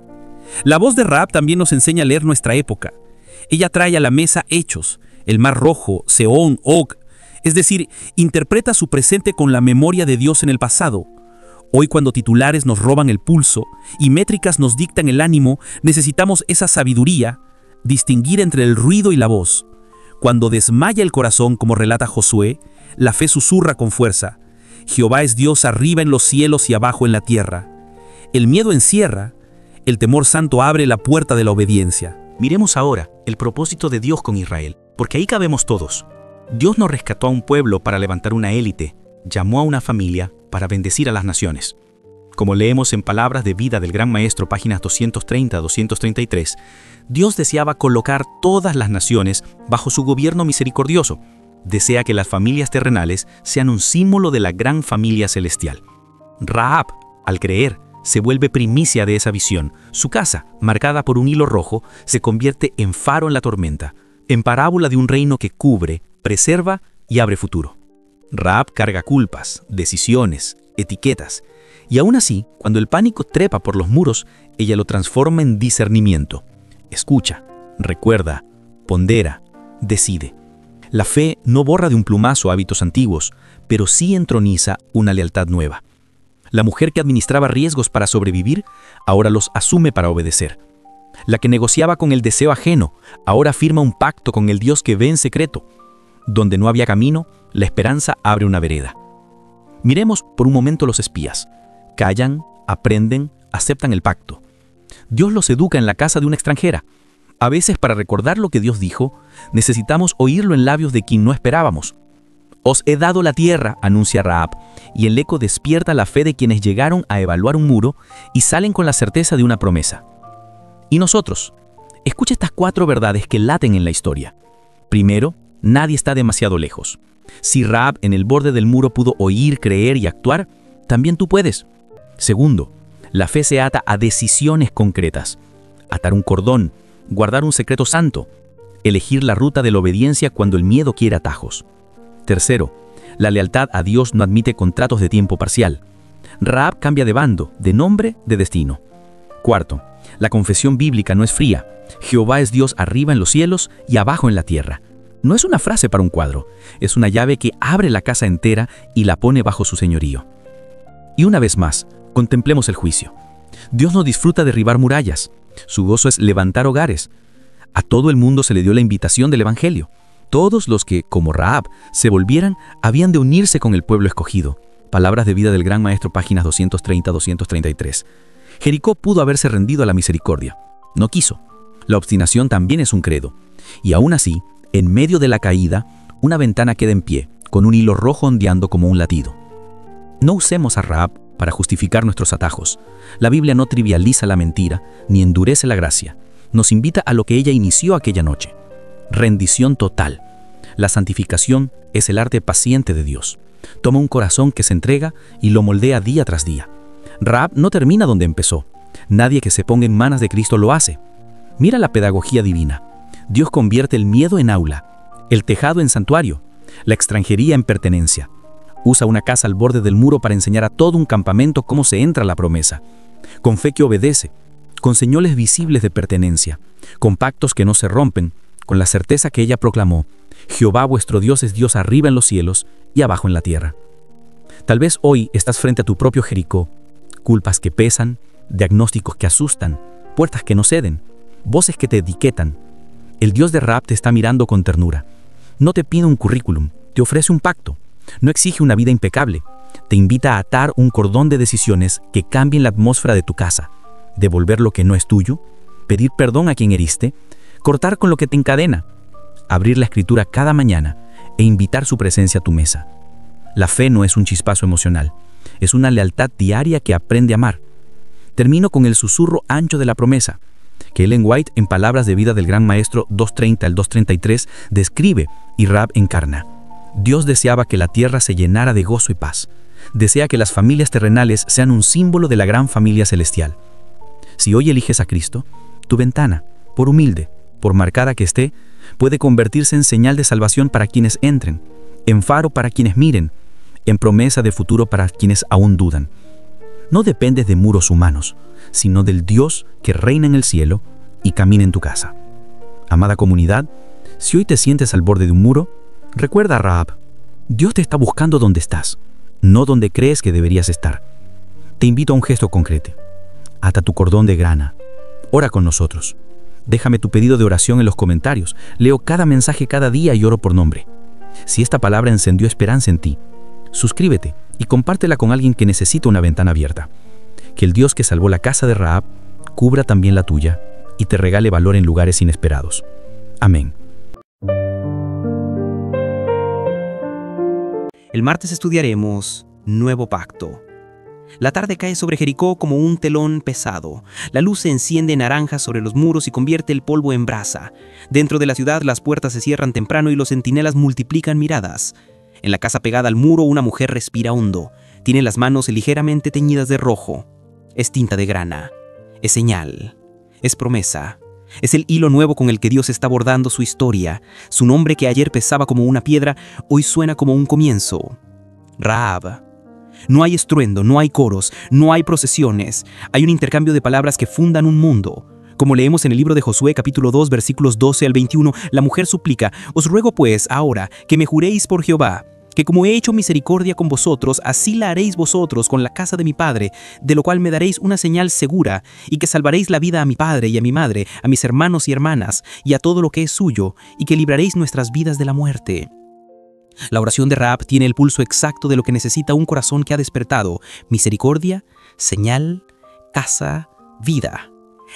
La voz de Rahab también nos enseña a leer nuestra época. Ella trae a la mesa hechos, el Mar Rojo, Sehón, Og, es decir, interpreta su presente con la memoria de Dios en el pasado. Hoy, cuando titulares nos roban el pulso y métricas nos dictan el ánimo, necesitamos esa sabiduría, distinguir entre el ruido y la voz. Cuando desmaya el corazón, como relata Josué, la fe susurra con fuerza: Jehová es Dios arriba en los cielos y abajo en la tierra. El miedo encierra, el temor santo abre la puerta de la obediencia. Miremos ahora el propósito de Dios con Israel, porque ahí cabemos todos. Dios no rescató a un pueblo para levantar una élite, llamó a una familia para bendecir a las naciones. Como leemos en Palabras de Vida del Gran Maestro, páginas 230 a 233, Dios deseaba colocar todas las naciones bajo su gobierno misericordioso. Desea que las familias terrenales sean un símbolo de la gran familia celestial. Rahab, al creer, se vuelve primicia de esa visión. Su casa, marcada por un hilo rojo, se convierte en faro en la tormenta, en parábola de un reino que cubre, preserva y abre futuro. Rahab carga culpas, decisiones, etiquetas, y aún así, cuando el pánico trepa por los muros, ella lo transforma en discernimiento. Escucha, recuerda, pondera, decide. La fe no borra de un plumazo hábitos antiguos, pero sí entroniza una lealtad nueva. La mujer que administraba riesgos para sobrevivir, ahora los asume para obedecer. La que negociaba con el deseo ajeno, ahora firma un pacto con el Dios que ve en secreto. Donde no había camino, la esperanza abre una vereda. Miremos por un momento los espías. Callan, aprenden, aceptan el pacto. Dios los educa en la casa de una extranjera. A veces, para recordar lo que Dios dijo, necesitamos oírlo en labios de quien no esperábamos. Os he dado la tierra, anuncia Rahab, y el eco despierta la fe de quienes llegaron a evaluar un muro y salen con la certeza de una promesa. Y nosotros, escucha estas 4 verdades que laten en la historia. Primero, nadie está demasiado lejos. Si Rahab en el borde del muro pudo oír, creer y actuar, también tú puedes. Segundo, la fe se ata a decisiones concretas. Atar un cordón, guardar un secreto santo, elegir la ruta de la obediencia cuando el miedo quiere atajos. Tercero, la lealtad a Dios no admite contratos de tiempo parcial. Rahab cambia de bando, de nombre, de destino. Cuarto, la confesión bíblica no es fría. Jehová es Dios arriba en los cielos y abajo en la tierra. No es una frase para un cuadro, es una llave que abre la casa entera y la pone bajo su señorío. Y una vez más, contemplemos el juicio. Dios no disfruta derribar murallas, su gozo es levantar hogares. A todo el mundo se le dio la invitación del Evangelio. Todos los que, como Rahab, se volvieran, habían de unirse con el pueblo escogido. Palabras de vida del Gran Maestro, páginas 230-233. Jericó pudo haberse rendido a la misericordia. No quiso. La obstinación también es un credo. Y aún así, en medio de la caída, una ventana queda en pie, con un hilo rojo ondeando como un latido. No usemos a Rahab para justificar nuestros atajos. La Biblia no trivializa la mentira, ni endurece la gracia. Nos invita a lo que ella inició aquella noche. Rendición total. La santificación es el arte paciente de Dios. Toma un corazón que se entrega y lo moldea día tras día. Rahab no termina donde empezó. Nadie que se ponga en manos de Cristo lo hace. Mira la pedagogía divina. Dios convierte el miedo en aula, el tejado en santuario, la extranjería en pertenencia. Usa una casa al borde del muro para enseñar a todo un campamento cómo se entra a la promesa. Con fe que obedece, con señales visibles de pertenencia, con pactos que no se rompen, con la certeza que ella proclamó: Jehová vuestro Dios es Dios arriba en los cielos y abajo en la tierra. Tal vez hoy estás frente a tu propio Jericó, culpas que pesan, diagnósticos que asustan, puertas que no ceden, voces que te etiquetan. El Dios de Rahab te está mirando con ternura. No te pide un currículum, te ofrece un pacto. No exige una vida impecable. Te invita a atar un cordón de decisiones que cambien la atmósfera de tu casa. Devolver lo que no es tuyo, pedir perdón a quien heriste, cortar con lo que te encadena, abrir la escritura cada mañana e invitar su presencia a tu mesa. La fe no es un chispazo emocional, es una lealtad diaria que aprende a amar. Termino con el susurro ancho de la promesa, que Ellen White, en Palabras de vida del Gran Maestro 230 al 233, describe y Rahab encarna. Dios deseaba que la tierra se llenara de gozo y paz. Desea que las familias terrenales sean un símbolo de la gran familia celestial. Si hoy eliges a Cristo, tu ventana, por humilde, por marcada que esté, puede convertirse en señal de salvación para quienes entren, en faro para quienes miren, en promesa de futuro para quienes aún dudan. No dependes de muros humanos, sino del Dios que reina en el cielo y camina en tu casa. Amada comunidad, si hoy te sientes al borde de un muro, recuerda a Rahab. Dios te está buscando donde estás, no donde crees que deberías estar. Te invito a un gesto concreto. Ata tu cordón de grana. Ora con nosotros. Déjame tu pedido de oración en los comentarios. Leo cada mensaje cada día y oro por nombre. Si esta palabra encendió esperanza en ti, suscríbete y compártela con alguien que necesita una ventana abierta. Que el Dios que salvó la casa de Rahab cubra también la tuya y te regale valor en lugares inesperados. Amén. El martes estudiaremos Nuevo Pacto. La tarde cae sobre Jericó como un telón pesado. La luz se enciende naranja sobre los muros y convierte el polvo en brasa. Dentro de la ciudad las puertas se cierran temprano y los centinelas multiplican miradas. En la casa pegada al muro una mujer respira hondo. Tiene las manos ligeramente teñidas de rojo. Es tinta de grana. Es señal. Es promesa. Es el hilo nuevo con el que Dios está bordando su historia. Su nombre que ayer pesaba como una piedra, hoy suena como un comienzo. Rahab. No hay estruendo, no hay coros, no hay procesiones. Hay un intercambio de palabras que fundan un mundo. Como leemos en el libro de Josué capítulo 2 versículos 12 al 21, la mujer suplica: os ruego pues ahora que me juréis por Jehová, que como he hecho misericordia con vosotros, así la haréis vosotros con la casa de mi padre, de lo cual me daréis una señal segura, y que salvaréis la vida a mi padre y a mi madre, a mis hermanos y hermanas, y a todo lo que es suyo, y que libraréis nuestras vidas de la muerte. La oración de Rahab tiene el pulso exacto de lo que necesita un corazón que ha despertado: misericordia, señal, casa, vida.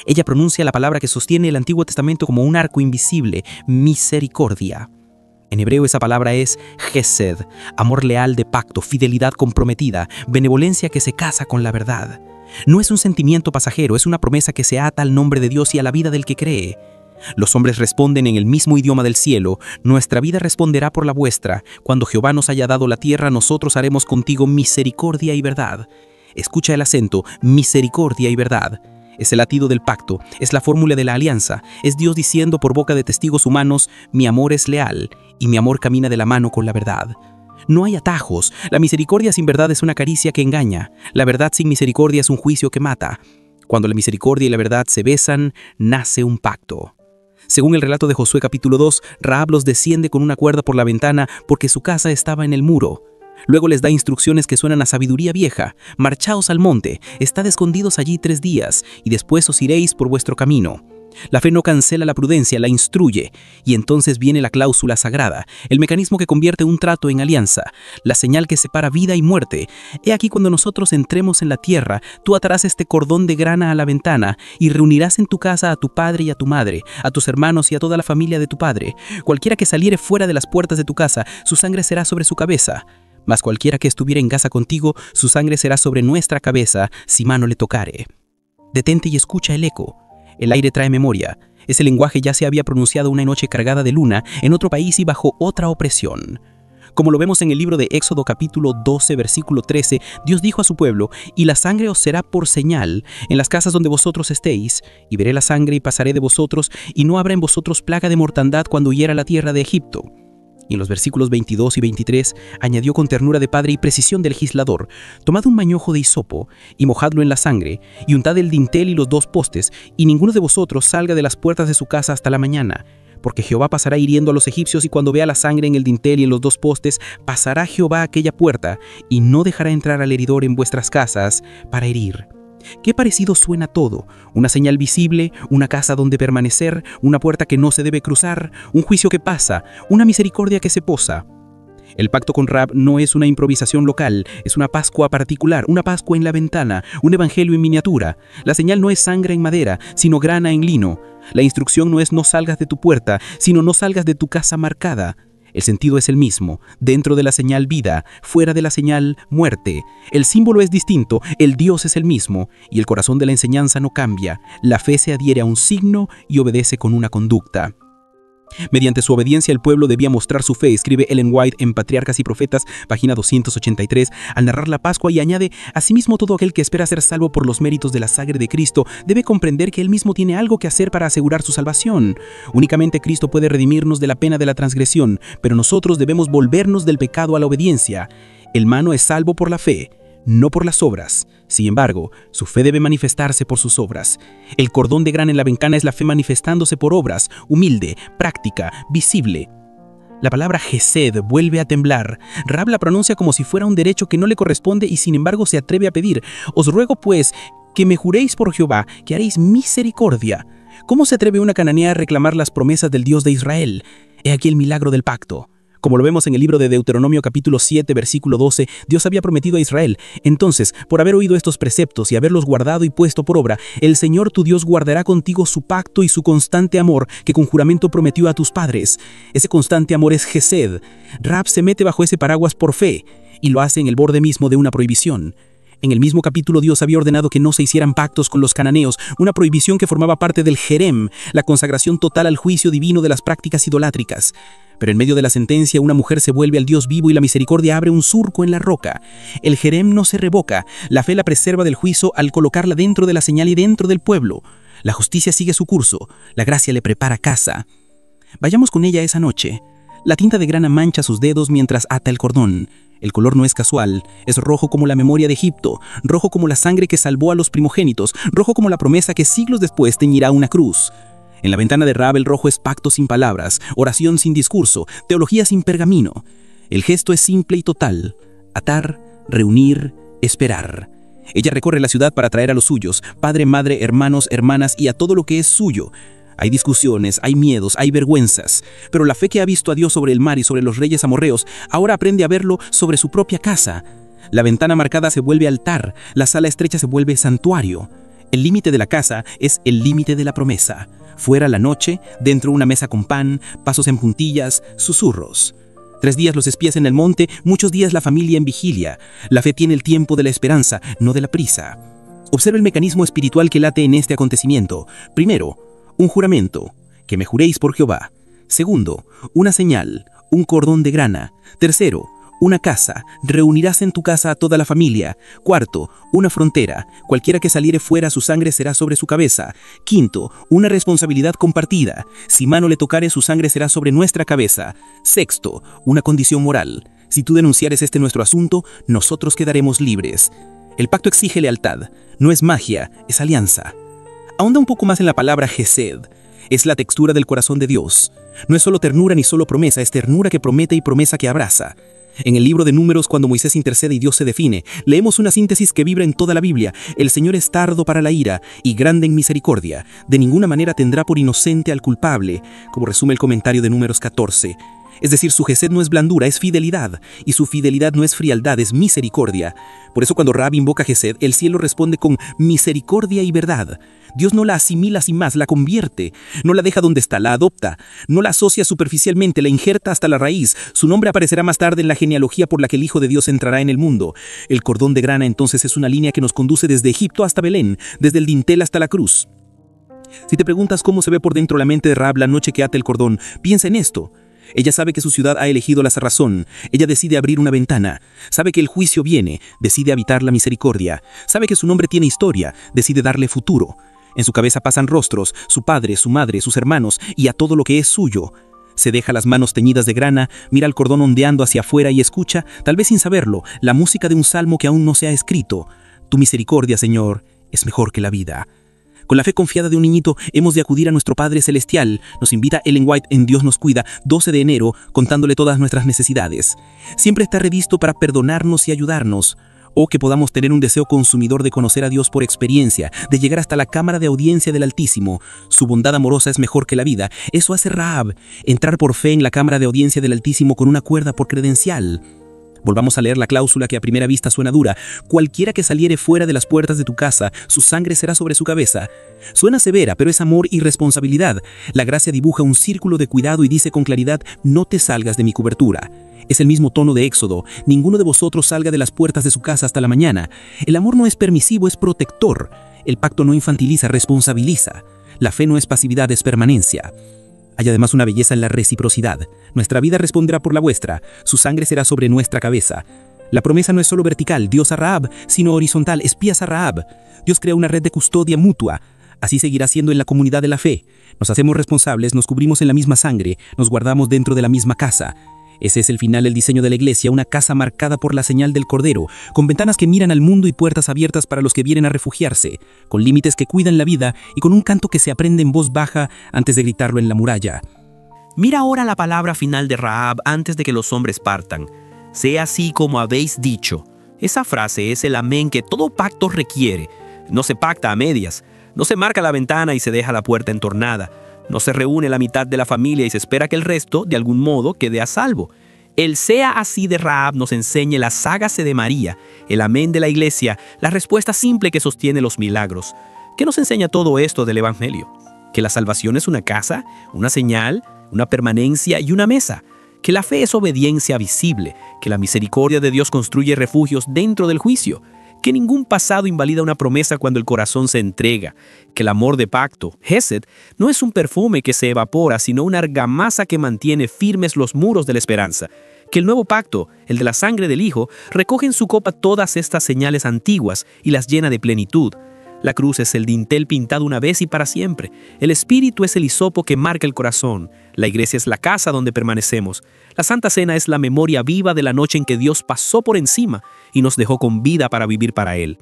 Ella pronuncia la palabra que sostiene el Antiguo Testamento como un arco invisible: misericordia. En hebreo esa palabra es Gesed, amor leal de pacto, fidelidad comprometida, benevolencia que se casa con la verdad. No es un sentimiento pasajero, es una promesa que se ata al nombre de Dios y a la vida del que cree. Los hombres responden en el mismo idioma del cielo: nuestra vida responderá por la vuestra. Cuando Jehová nos haya dado la tierra, nosotros haremos contigo misericordia y verdad. Escucha el acento: misericordia y verdad. Es el latido del pacto, es la fórmula de la alianza. Es Dios diciendo por boca de testigos humanos: mi amor es leal y mi amor camina de la mano con la verdad. No hay atajos. La misericordia sin verdad es una caricia que engaña. La verdad sin misericordia es un juicio que mata. Cuando la misericordia y la verdad se besan, nace un pacto. Según el relato de Josué capítulo 2, Rahab los desciende con una cuerda por la ventana porque su casa estaba en el muro. Luego les da instrucciones que suenan a sabiduría vieja: marchaos al monte, estad escondidos allí 3 días, y después os iréis por vuestro camino. La fe no cancela la prudencia, la instruye, y entonces viene la cláusula sagrada, el mecanismo que convierte un trato en alianza, la señal que separa vida y muerte. He aquí cuando nosotros entremos en la tierra, tú atarás este cordón de grana a la ventana y reunirás en tu casa a tu padre y a tu madre, a tus hermanos y a toda la familia de tu padre. Cualquiera que saliere fuera de las puertas de tu casa, su sangre será sobre su cabeza. Mas cualquiera que estuviera en casa contigo, su sangre será sobre nuestra cabeza, si mano le tocare. Detente y escucha el eco. El aire trae memoria. Ese lenguaje ya se había pronunciado una noche cargada de luna, en otro país y bajo otra opresión. Como lo vemos en el libro de Éxodo capítulo 12, versículo 13, Dios dijo a su pueblo: «Y la sangre os será por señal en las casas donde vosotros estéis, y veré la sangre y pasaré de vosotros, y no habrá en vosotros plaga de mortandad cuando huyera la tierra de Egipto». Y en los versículos 22 y 23 añadió con ternura de padre y precisión de legislador: «Tomad un mañojo de hisopo y mojadlo en la sangre, y untad el dintel y los 2 postes, y ninguno de vosotros salga de las puertas de su casa hasta la mañana. Porque Jehová pasará hiriendo a los egipcios, y cuando vea la sangre en el dintel y en los 2 postes, pasará Jehová aquella puerta, y no dejará entrar al heridor en vuestras casas para herir». Qué parecido suena todo: una señal visible, una casa donde permanecer, una puerta que no se debe cruzar, un juicio que pasa, una misericordia que se posa. El pacto con Rahab no es una improvisación local, es una Pascua particular, una Pascua en la ventana, un evangelio en miniatura. La señal no es sangre en madera, sino grana en lino. La instrucción no es no salgas de tu puerta, sino no salgas de tu casa marcada. El sentido es el mismo: dentro de la señal vida, fuera de la señal muerte. El símbolo es distinto, el Dios es el mismo, y el corazón de la enseñanza no cambia. La fe se adhiere a un signo y obedece con una conducta. Mediante su obediencia el pueblo debía mostrar su fe, escribe Ellen White en Patriarcas y Profetas, página 283, al narrar la Pascua, y añade: «Asimismo, todo aquel que espera ser salvo por los méritos de la sangre de Cristo debe comprender que él mismo tiene algo que hacer para asegurar su salvación. Únicamente Cristo puede redimirnos de la pena de la transgresión, pero nosotros debemos volvernos del pecado a la obediencia. El humano es salvo por la fe, no por las obras. Sin embargo, su fe debe manifestarse por sus obras. El cordón de grana en la ventana es la fe manifestándose por obras, humilde, práctica, visible». La palabra Gesed vuelve a temblar. Rahab la pronuncia como si fuera un derecho que no le corresponde, y sin embargo se atreve a pedir: «Os ruego pues que me juréis por Jehová que haréis misericordia». ¿Cómo se atreve una cananea a reclamar las promesas del Dios de Israel? He aquí el milagro del pacto. Como lo vemos en el libro de Deuteronomio capítulo 7, versículo 12, Dios había prometido a Israel: «Entonces, por haber oído estos preceptos y haberlos guardado y puesto por obra, el Señor tu Dios guardará contigo su pacto y su constante amor que con juramento prometió a tus padres». Ese constante amor es Gesed. Rahab se mete bajo ese paraguas por fe, y lo hace en el borde mismo de una prohibición. En el mismo capítulo Dios había ordenado que no se hicieran pactos con los cananeos, una prohibición que formaba parte del Jerem, la consagración total al juicio divino de las prácticas idolátricas. Pero en medio de la sentencia, una mujer se vuelve al Dios vivo y la misericordia abre un surco en la roca. El Jerem no se revoca, la fe la preserva del juicio al colocarla dentro de la señal y dentro del pueblo. La justicia sigue su curso, la gracia le prepara casa. Vayamos con ella esa noche. La tinta de grana mancha sus dedos mientras ata el cordón. El color no es casual, es rojo como la memoria de Egipto, rojo como la sangre que salvó a los primogénitos, rojo como la promesa que siglos después teñirá una cruz. En la ventana de Rahab el rojo es pacto sin palabras, oración sin discurso, teología sin pergamino. El gesto es simple y total: atar, reunir, esperar. Ella recorre la ciudad para traer a los suyos, padre, madre, hermanos, hermanas y a todo lo que es suyo. Hay discusiones, hay miedos, hay vergüenzas, pero la fe que ha visto a Dios sobre el mar y sobre los reyes amorreos, ahora aprende a verlo sobre su propia casa. La ventana marcada se vuelve altar, la sala estrecha se vuelve santuario. El límite de la casa es el límite de la promesa. Fuera la noche, dentro una mesa con pan, pasos en puntillas, susurros. 3 días los espías en el monte, muchos días la familia en vigilia. La fe tiene el tiempo de la esperanza, no de la prisa. Observa el mecanismo espiritual que late en este acontecimiento. Primero, un juramento: que me juréis por Jehová. Segundo, una señal: un cordón de grana. Tercero, una casa: reunirás en tu casa a toda la familia. Cuarto, una frontera: cualquiera que saliere fuera, su sangre será sobre su cabeza. Quinto, una responsabilidad compartida: si mano le tocare, su sangre será sobre nuestra cabeza. Sexto, una condición moral: si tú denunciares este nuestro asunto, nosotros quedaremos libres. El pacto exige lealtad, no es magia, es alianza. Ahonda un poco más en la palabra Gesed. Es la textura del corazón de Dios. No es solo ternura ni solo promesa, es ternura que promete y promesa que abraza. En el libro de Números, cuando Moisés intercede y Dios se define, leemos una síntesis que vibra en toda la Biblia. El Señor es tardo para la ira y grande en misericordia. De ninguna manera tendrá por inocente al culpable, como resume el comentario de Números 14. Es decir, su gesed no es blandura, es fidelidad, y su fidelidad no es frialdad, es misericordia. Por eso cuando Rahab invoca gesed, el cielo responde con misericordia y verdad. Dios no la asimila sin más, la convierte, no la deja donde está, la adopta, no la asocia superficialmente, la injerta hasta la raíz. Su nombre aparecerá más tarde en la genealogía por la que el Hijo de Dios entrará en el mundo. El cordón de grana entonces es una línea que nos conduce desde Egipto hasta Belén, desde el dintel hasta la cruz. Si te preguntas cómo se ve por dentro la mente de Rahab la noche que ata el cordón, piensa en esto. Ella sabe que su ciudad ha elegido la cerrazón, ella decide abrir una ventana, sabe que el juicio viene, decide habitar la misericordia, sabe que su nombre tiene historia, decide darle futuro. En su cabeza pasan rostros, su padre, su madre, sus hermanos y a todo lo que es suyo. Se deja las manos teñidas de grana, mira el cordón ondeando hacia afuera y escucha, tal vez sin saberlo, la música de un salmo que aún no se ha escrito. Tu misericordia, Señor, es mejor que la vida. Con la fe confiada de un niñito, hemos de acudir a nuestro Padre Celestial. Nos invita Ellen White en Dios nos cuida, 12 de enero, contándole todas nuestras necesidades. Siempre está revisto para perdonarnos y ayudarnos. O que podamos tener un deseo consumidor de conocer a Dios por experiencia, de llegar hasta la cámara de audiencia del Altísimo. Su bondad amorosa es mejor que la vida. Eso hace Rahab, entrar por fe en la cámara de audiencia del Altísimo con una cuerda por credencial. Volvamos a leer la cláusula que a primera vista suena dura. Cualquiera que saliere fuera de las puertas de tu casa, su sangre será sobre su cabeza. Suena severa, pero es amor y responsabilidad. La gracia dibuja un círculo de cuidado y dice con claridad, no te salgas de mi cobertura. Es el mismo tono de Éxodo. Ninguno de vosotros salga de las puertas de su casa hasta la mañana. El amor no es permisivo, es protector. El pacto no infantiliza, responsabiliza. La fe no es pasividad, es permanencia. Hay además una belleza en la reciprocidad. Nuestra vida responderá por la vuestra, su sangre será sobre nuestra cabeza. La promesa no es solo vertical, Dios a Rahab, sino horizontal, espías a Rahab. Dios crea una red de custodia mutua. Así seguirá siendo en la comunidad de la fe. Nos hacemos responsables, nos cubrimos en la misma sangre, nos guardamos dentro de la misma casa. Ese es el final del diseño de la iglesia, una casa marcada por la señal del Cordero, con ventanas que miran al mundo y puertas abiertas para los que vienen a refugiarse, con límites que cuidan la vida y con un canto que se aprende en voz baja antes de gritarlo en la muralla. Mira ahora la palabra final de Rahab antes de que los hombres partan. Sea así como habéis dicho. Esa frase es el amén que todo pacto requiere. No se pacta a medias, no se marca la ventana y se deja la puerta entornada. No se reúne la mitad de la familia y se espera que el resto, de algún modo, quede a salvo. El sea así de Rahab nos enseña el hágase de María, el amén de la iglesia, la respuesta simple que sostiene los milagros. ¿Qué nos enseña todo esto del Evangelio? Que la salvación es una casa, una señal, una permanencia y una mesa. Que la fe es obediencia visible, que la misericordia de Dios construye refugios dentro del juicio. Que ningún pasado invalida una promesa cuando el corazón se entrega, que el amor de pacto, Hesed, no es un perfume que se evapora, sino una argamasa que mantiene firmes los muros de la esperanza, que el nuevo pacto, el de la sangre del Hijo, recoge en su copa todas estas señales antiguas y las llena de plenitud. La cruz es el dintel pintado una vez y para siempre. El Espíritu es el hisopo que marca el corazón. La iglesia es la casa donde permanecemos. La Santa Cena es la memoria viva de la noche en que Dios pasó por encima y nos dejó con vida para vivir para Él.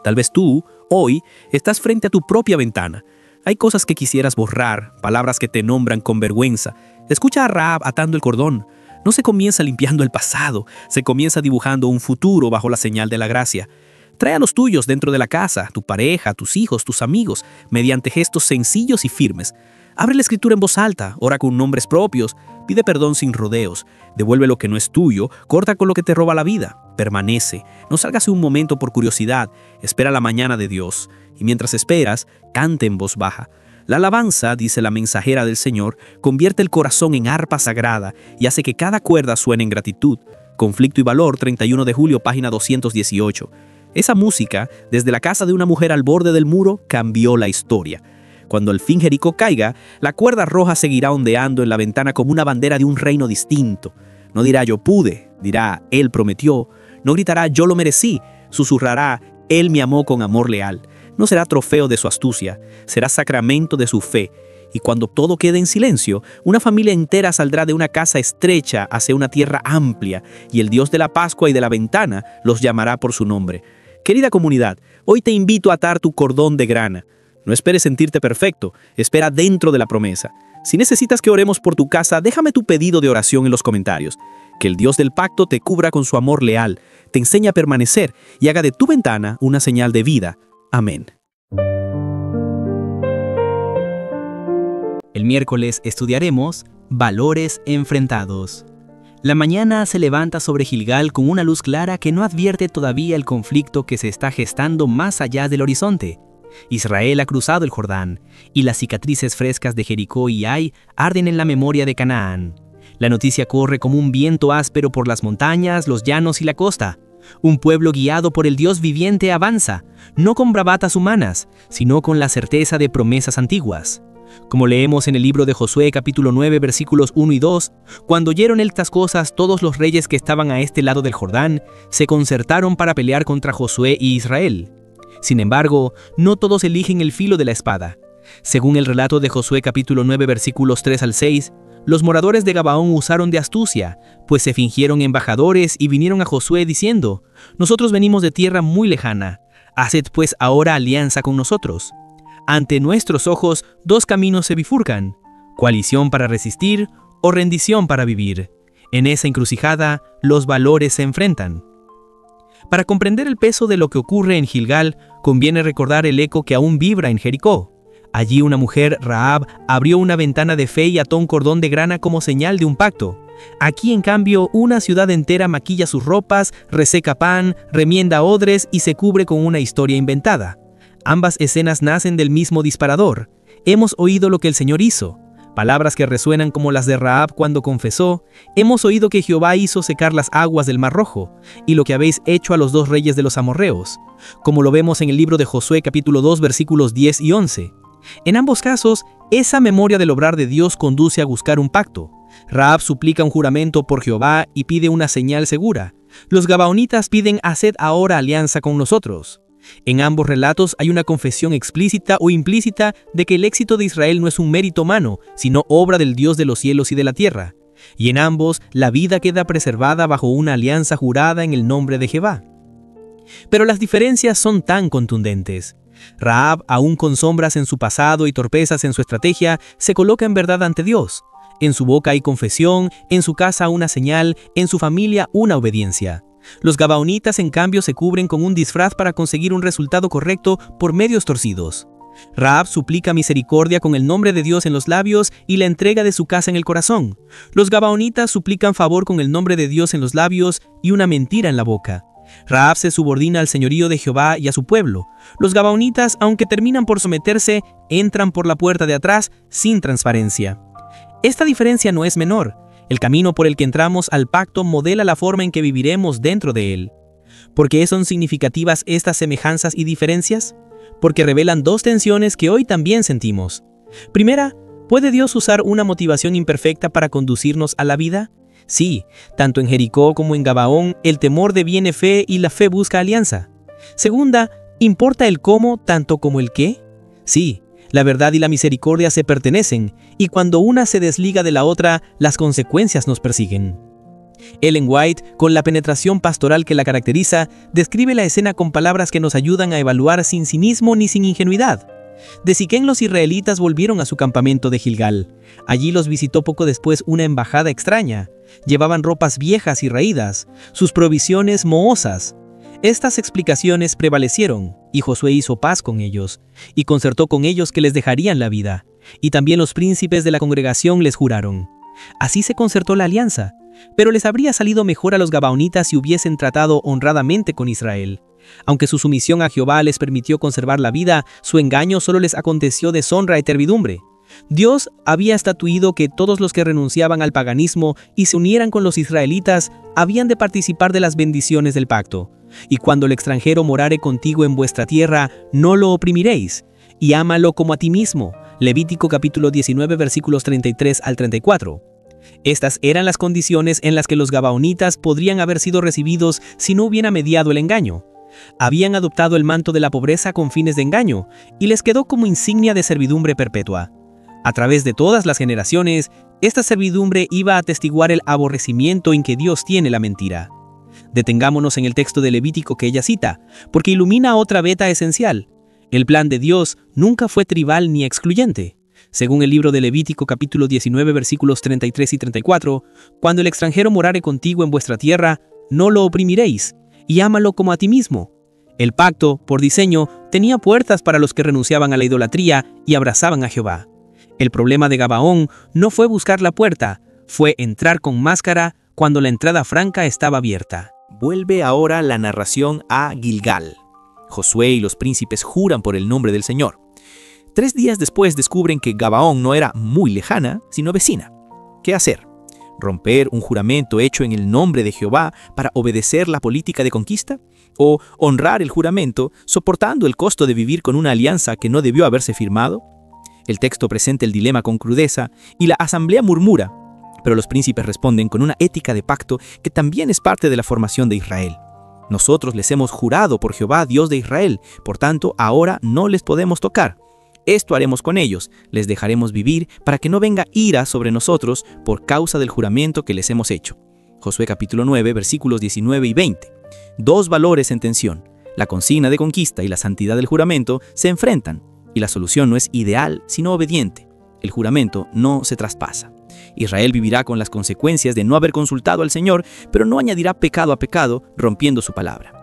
Tal vez tú, hoy, estás frente a tu propia ventana. Hay cosas que quisieras borrar, palabras que te nombran con vergüenza. Escucha a Rahab atando el cordón. No se comienza limpiando el pasado, se comienza dibujando un futuro bajo la señal de la gracia. Trae a los tuyos dentro de la casa, tu pareja, tus hijos, tus amigos, mediante gestos sencillos y firmes. Abre la escritura en voz alta, ora con nombres propios, pide perdón sin rodeos, devuelve lo que no es tuyo, corta con lo que te roba la vida, permanece, no salgas un momento por curiosidad, espera la mañana de Dios, y mientras esperas, cante en voz baja. La alabanza, dice la mensajera del Señor, convierte el corazón en arpa sagrada y hace que cada cuerda suene en gratitud. Conflicto y Valor, 31 de julio, página 218. Esa música, desde la casa de una mujer al borde del muro, cambió la historia. Cuando al fin Jericó caiga, la cuerda roja seguirá ondeando en la ventana como una bandera de un reino distinto. No dirá yo pude, dirá Él prometió. No gritará yo lo merecí, susurrará Él me amó con amor leal. No será trofeo de su astucia, será sacramento de su fe. Y cuando todo quede en silencio, una familia entera saldrá de una casa estrecha hacia una tierra amplia, y el Dios de la Pascua y de la ventana los llamará por su nombre. Querida comunidad, hoy te invito a atar tu cordón de grana. No esperes sentirte perfecto, espera dentro de la promesa. Si necesitas que oremos por tu casa, déjame tu pedido de oración en los comentarios. Que el Dios del pacto te cubra con su amor leal, te enseñe a permanecer y haga de tu ventana una señal de vida. Amén. El miércoles estudiaremos valores enfrentados. La mañana se levanta sobre Gilgal con una luz clara que no advierte todavía el conflicto que se está gestando más allá del horizonte. Israel ha cruzado el Jordán, y las cicatrices frescas de Jericó y Ai arden en la memoria de Canaán. La noticia corre como un viento áspero por las montañas, los llanos y la costa. Un pueblo guiado por el Dios viviente avanza, no con bravatas humanas, sino con la certeza de promesas antiguas. Como leemos en el libro de Josué capítulo 9 versículos 1 y 2, cuando oyeron estas cosas todos los reyes que estaban a este lado del Jordán, se concertaron para pelear contra Josué y Israel. Sin embargo, no todos eligen el filo de la espada. Según el relato de Josué capítulo 9 versículos 3 al 6, los moradores de Gabaón usaron de astucia, pues se fingieron embajadores y vinieron a Josué diciendo: «Nosotros venimos de tierra muy lejana, haced pues ahora alianza con nosotros». Ante nuestros ojos, dos caminos se bifurcan: coalición para resistir o rendición para vivir. En esa encrucijada, los valores se enfrentan. Para comprender el peso de lo que ocurre en Gilgal, conviene recordar el eco que aún vibra en Jericó. Allí una mujer, Rahab, abrió una ventana de fe y ató un cordón de grana como señal de un pacto. Aquí, en cambio, una ciudad entera maquilla sus ropas, reseca pan, remienda odres y se cubre con una historia inventada. Ambas escenas nacen del mismo disparador. Hemos oído lo que el Señor hizo. Palabras que resuenan como las de Rahab cuando confesó: «Hemos oído que Jehová hizo secar las aguas del Mar Rojo, y lo que habéis hecho a los dos reyes de los amorreos», como lo vemos en el libro de Josué capítulo 2 versículos 10 y 11. En ambos casos, esa memoria del obrar de Dios conduce a buscar un pacto. Rahab suplica un juramento por Jehová y pide una señal segura. Los gabaonitas piden: «Haced ahora alianza con nosotros». En ambos relatos hay una confesión explícita o implícita de que el éxito de Israel no es un mérito humano, sino obra del Dios de los cielos y de la tierra. Y en ambos, la vida queda preservada bajo una alianza jurada en el nombre de Jehová. Pero las diferencias son tan contundentes. Rahab, aún con sombras en su pasado y torpezas en su estrategia, se coloca en verdad ante Dios. En su boca hay confesión, en su casa una señal, en su familia una obediencia. Los gabaonitas, en cambio, se cubren con un disfraz para conseguir un resultado correcto por medios torcidos. Rahab suplica misericordia con el nombre de Dios en los labios y la entrega de su casa en el corazón. Los gabaonitas suplican favor con el nombre de Dios en los labios y una mentira en la boca. Rahab se subordina al señorío de Jehová y a su pueblo. Los gabaonitas, aunque terminan por someterse, entran por la puerta de atrás sin transparencia. Esta diferencia no es menor. El camino por el que entramos al pacto modela la forma en que viviremos dentro de él. ¿Por qué son significativas estas semejanzas y diferencias? Porque revelan dos tensiones que hoy también sentimos. Primera, ¿puede Dios usar una motivación imperfecta para conducirnos a la vida? Sí, tanto en Jericó como en Gabaón, el temor deviene fe y la fe busca alianza. Segunda, ¿importa el cómo tanto como el qué? Sí. La verdad y la misericordia se pertenecen, y cuando una se desliga de la otra, las consecuencias nos persiguen. Ellen White, con la penetración pastoral que la caracteriza, describe la escena con palabras que nos ayudan a evaluar sin cinismo ni sin ingenuidad. De Siquén los israelitas volvieron a su campamento de Gilgal. Allí los visitó poco después una embajada extraña. Llevaban ropas viejas y raídas, sus provisiones mohosas. Estas explicaciones prevalecieron, y Josué hizo paz con ellos, y concertó con ellos que les dejarían la vida, y también los príncipes de la congregación les juraron. Así se concertó la alianza, pero les habría salido mejor a los gabaonitas si hubiesen tratado honradamente con Israel. Aunque su sumisión a Jehová les permitió conservar la vida, su engaño solo les aconteció deshonra y servidumbre. Dios había estatuido que todos los que renunciaban al paganismo y se unieran con los israelitas habían de participar de las bendiciones del pacto. Y cuando el extranjero morare contigo en vuestra tierra, no lo oprimiréis, y ámalo como a ti mismo. Levítico capítulo 19 versículos 33 al 34. Estas eran las condiciones en las que los gabaonitas podrían haber sido recibidos si no hubiera mediado el engaño. Habían adoptado el manto de la pobreza con fines de engaño, y les quedó como insignia de servidumbre perpetua. A través de todas las generaciones, esta servidumbre iba a atestiguar el aborrecimiento en que Dios tiene la mentira. Detengámonos en el texto de Levítico que ella cita, porque ilumina otra veta esencial. El plan de Dios nunca fue tribal ni excluyente. Según el libro de Levítico capítulo 19 versículos 33 y 34, cuando el extranjero morare contigo en vuestra tierra, no lo oprimiréis, y ámalo como a ti mismo. El pacto, por diseño, tenía puertas para los que renunciaban a la idolatría y abrazaban a Jehová. El problema de Gabaón no fue buscar la puerta, fue entrar con máscara cuando la entrada franca estaba abierta. Vuelve ahora la narración a Gilgal. Josué y los príncipes juran por el nombre del Señor. 3 días después descubren que Gabaón no era muy lejana, sino vecina. ¿Qué hacer? ¿Romper un juramento hecho en el nombre de Jehová para obedecer la política de conquista? ¿O honrar el juramento soportando el costo de vivir con una alianza que no debió haberse firmado? El texto presenta el dilema con crudeza y la asamblea murmura, pero los príncipes responden con una ética de pacto que también es parte de la formación de Israel. Nosotros les hemos jurado por Jehová, Dios de Israel, por tanto ahora no les podemos tocar. Esto haremos con ellos, les dejaremos vivir para que no venga ira sobre nosotros por causa del juramento que les hemos hecho. Josué capítulo 9, versículos 19 y 20. 2 valores en tensión. La consigna de conquista y la santidad del juramento se enfrentan, y la solución no es ideal, sino obediente. El juramento no se traspasa. Israel vivirá con las consecuencias de no haber consultado al Señor, pero no añadirá pecado a pecado, rompiendo su palabra.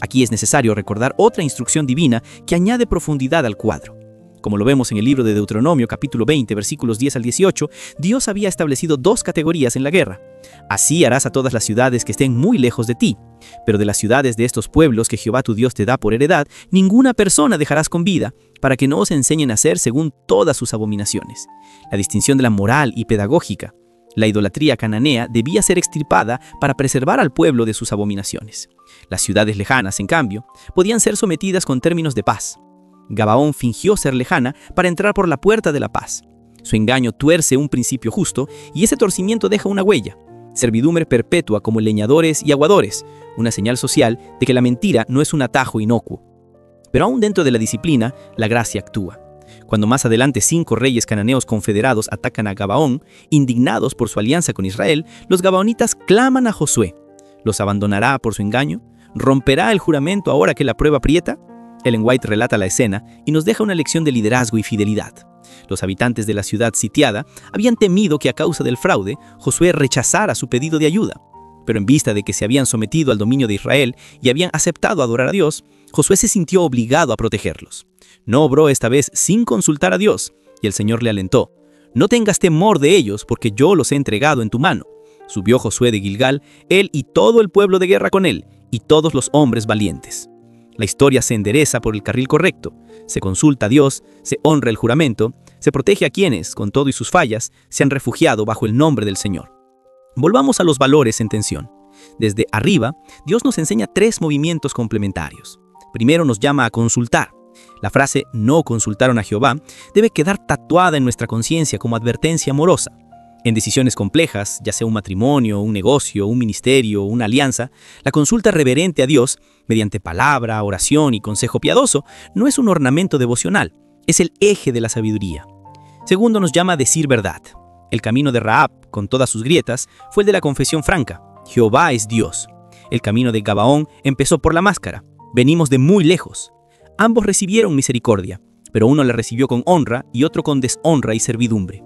Aquí es necesario recordar otra instrucción divina que añade profundidad al cuadro. Como lo vemos en el libro de Deuteronomio capítulo 20 versículos 10 al 18, Dios había establecido 2 categorías en la guerra. Así harás a todas las ciudades que estén muy lejos de ti, pero de las ciudades de estos pueblos que Jehová tu Dios te da por heredad, ninguna persona dejarás con vida, para que no os enseñen a hacer según todas sus abominaciones. La distinción de la moral y pedagógica. La idolatría cananea debía ser extirpada para preservar al pueblo de sus abominaciones. Las ciudades lejanas, en cambio, podían ser sometidas con términos de paz. Gabaón fingió ser lejana para entrar por la puerta de la paz. Su engaño tuerce un principio justo y ese torcimiento deja una huella. Servidumbre perpetua como leñadores y aguadores, una señal social de que la mentira no es un atajo inocuo. Pero aún dentro de la disciplina, la gracia actúa. Cuando más adelante 5 reyes cananeos confederados atacan a Gabaón, indignados por su alianza con Israel, los gabaonitas claman a Josué. ¿Los abandonará por su engaño? ¿Romperá el juramento ahora que la prueba aprieta? Ellen White relata la escena y nos deja una lección de liderazgo y fidelidad. Los habitantes de la ciudad sitiada habían temido que a causa del fraude, Josué rechazara su pedido de ayuda. Pero en vista de que se habían sometido al dominio de Israel y habían aceptado adorar a Dios, Josué se sintió obligado a protegerlos. No obró esta vez sin consultar a Dios, y el Señor le alentó: «No tengas temor de ellos, porque yo los he entregado en tu mano». Subió Josué de Gilgal, él y todo el pueblo de guerra con él, y todos los hombres valientes. La historia se endereza por el carril correcto, se consulta a Dios, se honra el juramento, se protege a quienes, con todo y sus fallas, se han refugiado bajo el nombre del Señor. Volvamos a los valores en tensión. Desde arriba, Dios nos enseña 3 movimientos complementarios. Primero nos llama a consultar. La frase «no consultaron a Jehová» debe quedar tatuada en nuestra conciencia como advertencia amorosa. En decisiones complejas, ya sea un matrimonio, un negocio, un ministerio, una alianza, la consulta reverente a Dios, mediante palabra, oración y consejo piadoso, no es un ornamento devocional, es el eje de la sabiduría. Segundo, nos llama a decir verdad. El camino de Rahab, con todas sus grietas, fue el de la confesión franca. Jehová es Dios. El camino de Gabaón empezó por la máscara. Venimos de muy lejos. Ambos recibieron misericordia, pero uno la recibió con honra y otro con deshonra y servidumbre.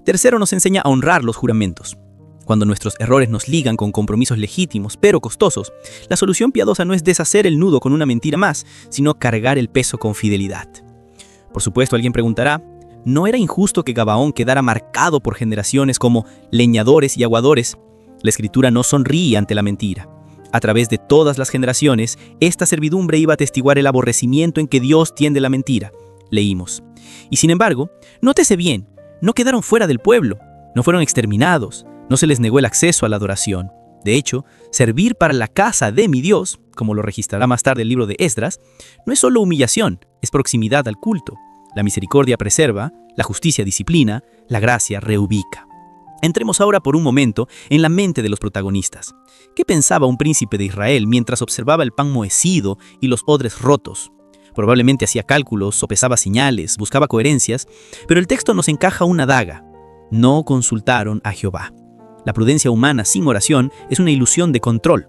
Tercero, nos enseña a honrar los juramentos. Cuando nuestros errores nos ligan con compromisos legítimos pero costosos, la solución piadosa no es deshacer el nudo con una mentira más, sino cargar el peso con fidelidad. Por supuesto, alguien preguntará, ¿no era injusto que Gabaón quedara marcado por generaciones como leñadores y aguadores? La Escritura no sonríe ante la mentira. A través de todas las generaciones, esta servidumbre iba a atestiguar el aborrecimiento en que Dios tiende la mentira. Leímos. Y sin embargo, nótese bien, no quedaron fuera del pueblo, no fueron exterminados, no se les negó el acceso a la adoración. De hecho, servir para la casa de mi Dios, como lo registrará más tarde el libro de Esdras, no es solo humillación, es proximidad al culto. La misericordia preserva, la justicia disciplina, la gracia reubica. Entremos ahora por un momento en la mente de los protagonistas. ¿Qué pensaba un príncipe de Israel mientras observaba el pan mohecido y los odres rotos? Probablemente hacía cálculos, sopesaba señales, buscaba coherencias, pero el texto nos encaja una daga. No consultaron a Jehová. La prudencia humana sin oración es una ilusión de control.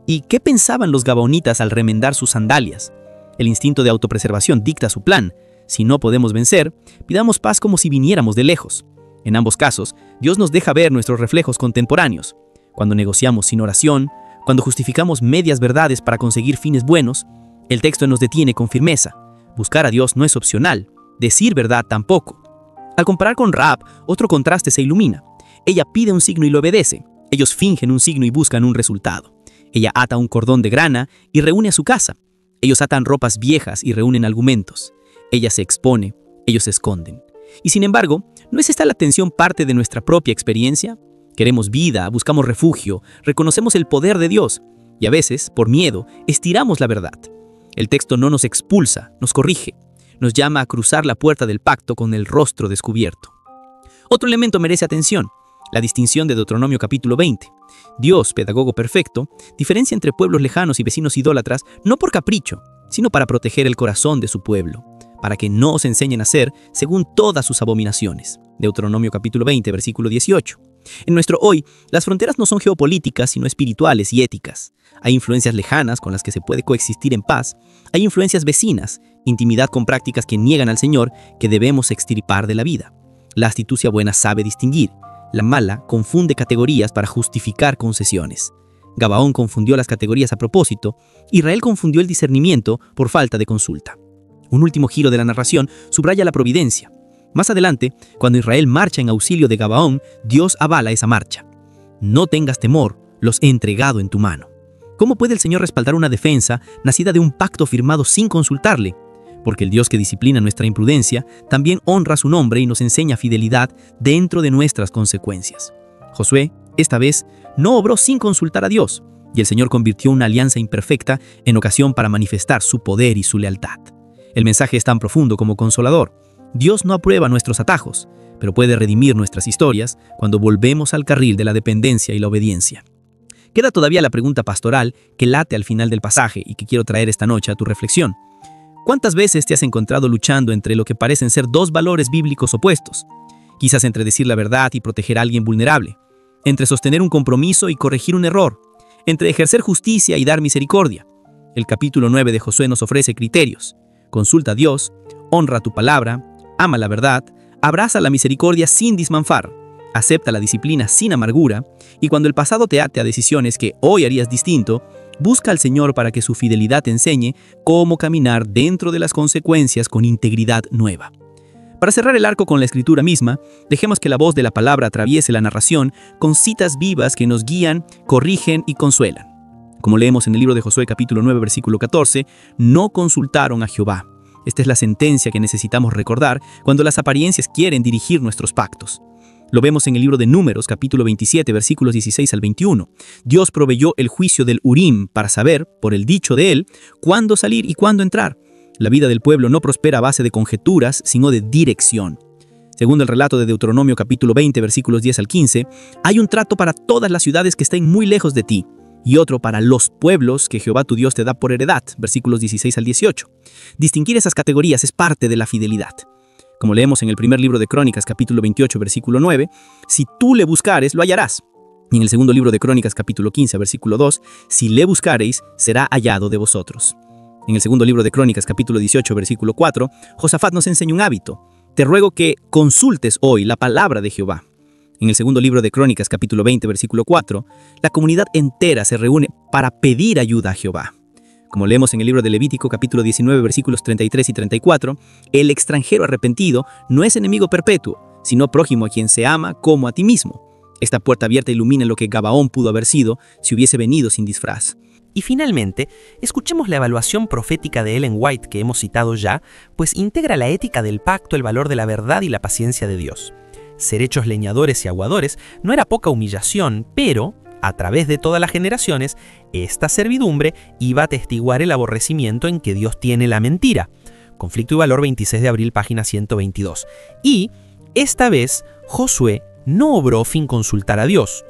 ¿Y qué pensaban los gabaonitas al remendar sus sandalias? El instinto de autopreservación dicta su plan. Si no podemos vencer, pidamos paz como si viniéramos de lejos. En ambos casos, Dios nos deja ver nuestros reflejos contemporáneos. Cuando negociamos sin oración, cuando justificamos medias verdades para conseguir fines buenos, el texto nos detiene con firmeza. Buscar a Dios no es opcional, decir verdad tampoco. Al comparar con Rahab, otro contraste se ilumina. Ella pide un signo y lo obedece. Ellos fingen un signo y buscan un resultado. Ella ata un cordón de grana y reúne a su casa. Ellos atan ropas viejas y reúnen argumentos. Ella se expone, ellos se esconden. Y sin embargo, ¿no es esta la tensión parte de nuestra propia experiencia? Queremos vida, buscamos refugio, reconocemos el poder de Dios y a veces, por miedo, estiramos la verdad. El texto no nos expulsa, nos corrige, nos llama a cruzar la puerta del pacto con el rostro descubierto. Otro elemento merece atención, la distinción de Deuteronomio capítulo 20. Dios, pedagogo perfecto, diferencia entre pueblos lejanos y vecinos idólatras no por capricho, sino para proteger el corazón de su pueblo, para que no os enseñen a hacer según todas sus abominaciones. Deuteronomio capítulo 20, versículo 18. En nuestro hoy, las fronteras no son geopolíticas, sino espirituales y éticas. Hay influencias lejanas con las que se puede coexistir en paz. Hay influencias vecinas, intimidad con prácticas que niegan al Señor, que debemos extirpar de la vida. La astucia buena sabe distinguir. La mala confunde categorías para justificar concesiones. Gabaón confundió las categorías a propósito. Israel confundió el discernimiento por falta de consulta. Un último giro de la narración subraya la providencia. Más adelante, cuando Israel marcha en auxilio de Gabaón, Dios avala esa marcha. No tengas temor, los he entregado en tu mano. ¿Cómo puede el Señor respaldar una defensa nacida de un pacto firmado sin consultarle? Porque el Dios que disciplina nuestra imprudencia también honra su nombre y nos enseña fidelidad dentro de nuestras consecuencias. Josué, esta vez, no obró sin consultar a Dios, y el Señor convirtió una alianza imperfecta en ocasión para manifestar su poder y su lealtad. El mensaje es tan profundo como consolador. Dios no aprueba nuestros atajos, pero puede redimir nuestras historias cuando volvemos al carril de la dependencia y la obediencia. Queda todavía la pregunta pastoral que late al final del pasaje y que quiero traer esta noche a tu reflexión. ¿Cuántas veces te has encontrado luchando entre lo que parecen ser dos valores bíblicos opuestos? Quizás entre decir la verdad y proteger a alguien vulnerable, entre sostener un compromiso y corregir un error, entre ejercer justicia y dar misericordia. El capítulo 9 de Josué nos ofrece criterios. Consulta a Dios, honra tu palabra, ama la verdad, abraza la misericordia sin desmanfar, acepta la disciplina sin amargura, y cuando el pasado te ate a decisiones que hoy harías distinto, busca al Señor para que su fidelidad te enseñe cómo caminar dentro de las consecuencias con integridad nueva. Para cerrar el arco con la escritura misma, dejemos que la voz de la palabra atraviese la narración con citas vivas que nos guían, corrigen y consuelan. Como leemos en el libro de Josué capítulo 9 versículo 14, no consultaron a Jehová. Esta es la sentencia que necesitamos recordar cuando las apariencias quieren dirigir nuestros pactos. Lo vemos en el libro de Números, capítulo 27, versículos 16 al 21. Dios proveyó el juicio del Urim para saber, por el dicho de él, cuándo salir y cuándo entrar. La vida del pueblo no prospera a base de conjeturas, sino de dirección. Según el relato de Deuteronomio, capítulo 20, versículos 10 al 15, hay un trato para todas las ciudades que estén muy lejos de ti, y otro para los pueblos que Jehová tu Dios te da por heredad, versículos 16 al 18. Distinguir esas categorías es parte de la fidelidad. Como leemos en el primer libro de Crónicas, capítulo 28, versículo 9, si tú le buscares, lo hallarás. Y en el segundo libro de Crónicas, capítulo 15, versículo 2, si le buscareis, será hallado de vosotros. En el segundo libro de Crónicas, capítulo 18, versículo 4, Josafat nos enseña un hábito. Te ruego que consultes hoy la palabra de Jehová. En el segundo libro de Crónicas, capítulo 20, versículo 4, la comunidad entera se reúne para pedir ayuda a Jehová. Como leemos en el libro de Levítico, capítulo 19, versículos 33 y 34, el extranjero arrepentido no es enemigo perpetuo, sino prójimo a quien se ama como a ti mismo. Esta puerta abierta ilumina lo que Gabaón pudo haber sido si hubiese venido sin disfraz. Y finalmente, escuchemos la evaluación profética de Ellen White que hemos citado ya, pues integra la ética del pacto, el valor de la verdad y la paciencia de Dios. Ser hechos leñadores y aguadores no era poca humillación, pero, a través de todas las generaciones, esta servidumbre iba a atestiguar el aborrecimiento en que Dios tiene la mentira. Conflicto y Valor, 26 de abril, página 122. Y, esta vez, Josué no obró sin consultar a Dios.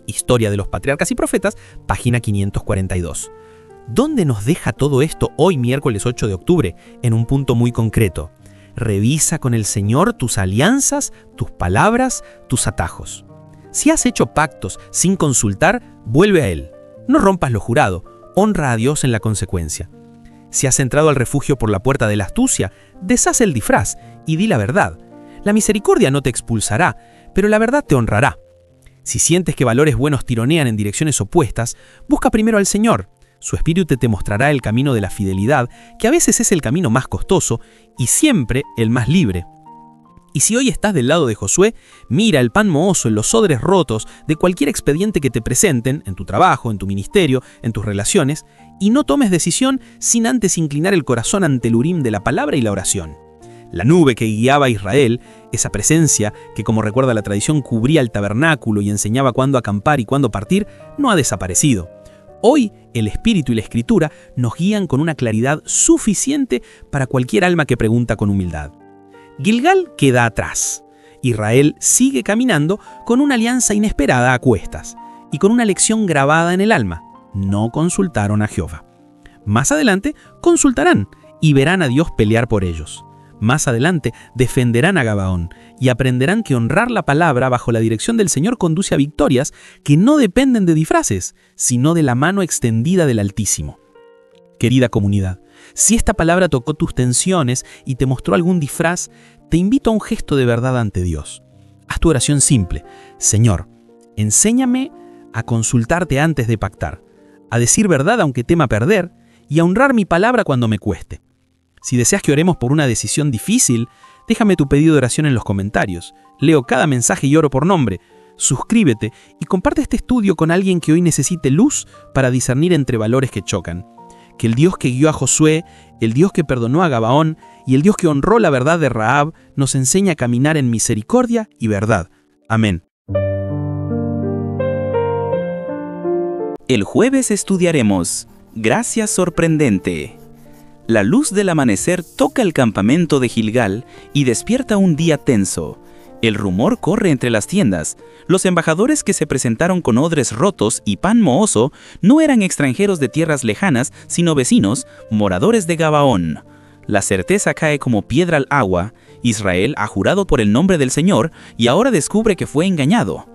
Historia de los Patriarcas y Profetas, página 542. ¿Dónde nos deja todo esto hoy, miércoles 8 de octubre? En un punto muy concreto. Revisa con el Señor tus alianzas, tus palabras, tus atajos. Si has hecho pactos sin consultar, vuelve a Él. No rompas lo jurado, honra a Dios en la consecuencia. Si has entrado al refugio por la puerta de la astucia, deshaz el disfraz y di la verdad. La misericordia no te expulsará, pero la verdad te honrará. Si sientes que valores buenos tironean en direcciones opuestas, busca primero al Señor. Su espíritu te mostrará el camino de la fidelidad, que a veces es el camino más costoso y siempre el más libre. Y si hoy estás del lado de Josué, mira el pan mohoso en los odres rotos de cualquier expediente que te presenten, en tu trabajo, en tu ministerio, en tus relaciones, y no tomes decisión sin antes inclinar el corazón ante el Urim de la palabra y la oración. La nube que guiaba a Israel, esa presencia que, como recuerda la tradición, cubría el tabernáculo y enseñaba cuándo acampar y cuándo partir, no ha desaparecido. Hoy, el Espíritu y la Escritura nos guían con una claridad suficiente para cualquier alma que pregunta con humildad. Gilgal queda atrás. Israel sigue caminando con una alianza inesperada a cuestas y con una lección grabada en el alma. No consultaron a Jehová. Más adelante consultarán y verán a Dios pelear por ellos. Más adelante defenderán a Gabaón y aprenderán que honrar la palabra bajo la dirección del Señor conduce a victorias que no dependen de disfraces, sino de la mano extendida del Altísimo. Querida comunidad, si esta palabra tocó tus tensiones y te mostró algún disfraz, te invito a un gesto de verdad ante Dios. Haz tu oración simple. Señor, enséñame a consultarte antes de pactar, a decir verdad aunque tema perder y a honrar mi palabra cuando me cueste. Si deseas que oremos por una decisión difícil, déjame tu pedido de oración en los comentarios. Leo cada mensaje y oro por nombre. Suscríbete y comparte este estudio con alguien que hoy necesite luz para discernir entre valores que chocan. Que el Dios que guió a Josué, el Dios que perdonó a Gabaón y el Dios que honró la verdad de Rahab nos enseñe a caminar en misericordia y verdad. Amén. El jueves estudiaremos Gracia sorprendente. La luz del amanecer toca el campamento de Gilgal y despierta un día tenso. El rumor corre entre las tiendas. Los embajadores que se presentaron con odres rotos y pan mohoso no eran extranjeros de tierras lejanas, sino vecinos, moradores de Gabaón. La certeza cae como piedra al agua. Israel ha jurado por el nombre del Señor y ahora descubre que fue engañado.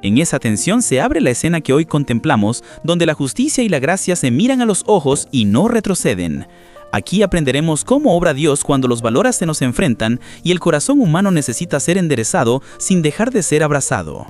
En esa tensión se abre la escena que hoy contemplamos, donde la justicia y la gracia se miran a los ojos y no retroceden. Aquí aprenderemos cómo obra Dios cuando los valores se nos enfrentan y el corazón humano necesita ser enderezado sin dejar de ser abrazado.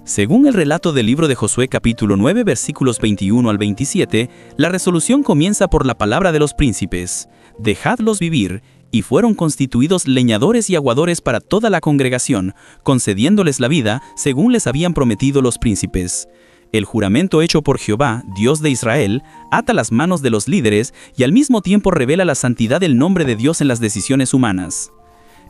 Según el relato del libro de Josué capítulo 9 versículos 21 al 27, la resolución comienza por la palabra de los príncipes: «Dejadlos vivir», y fueron constituidos leñadores y aguadores para toda la congregación, concediéndoles la vida según les habían prometido los príncipes. El juramento hecho por Jehová, Dios de Israel, ata las manos de los líderes y al mismo tiempo revela la santidad del nombre de Dios en las decisiones humanas.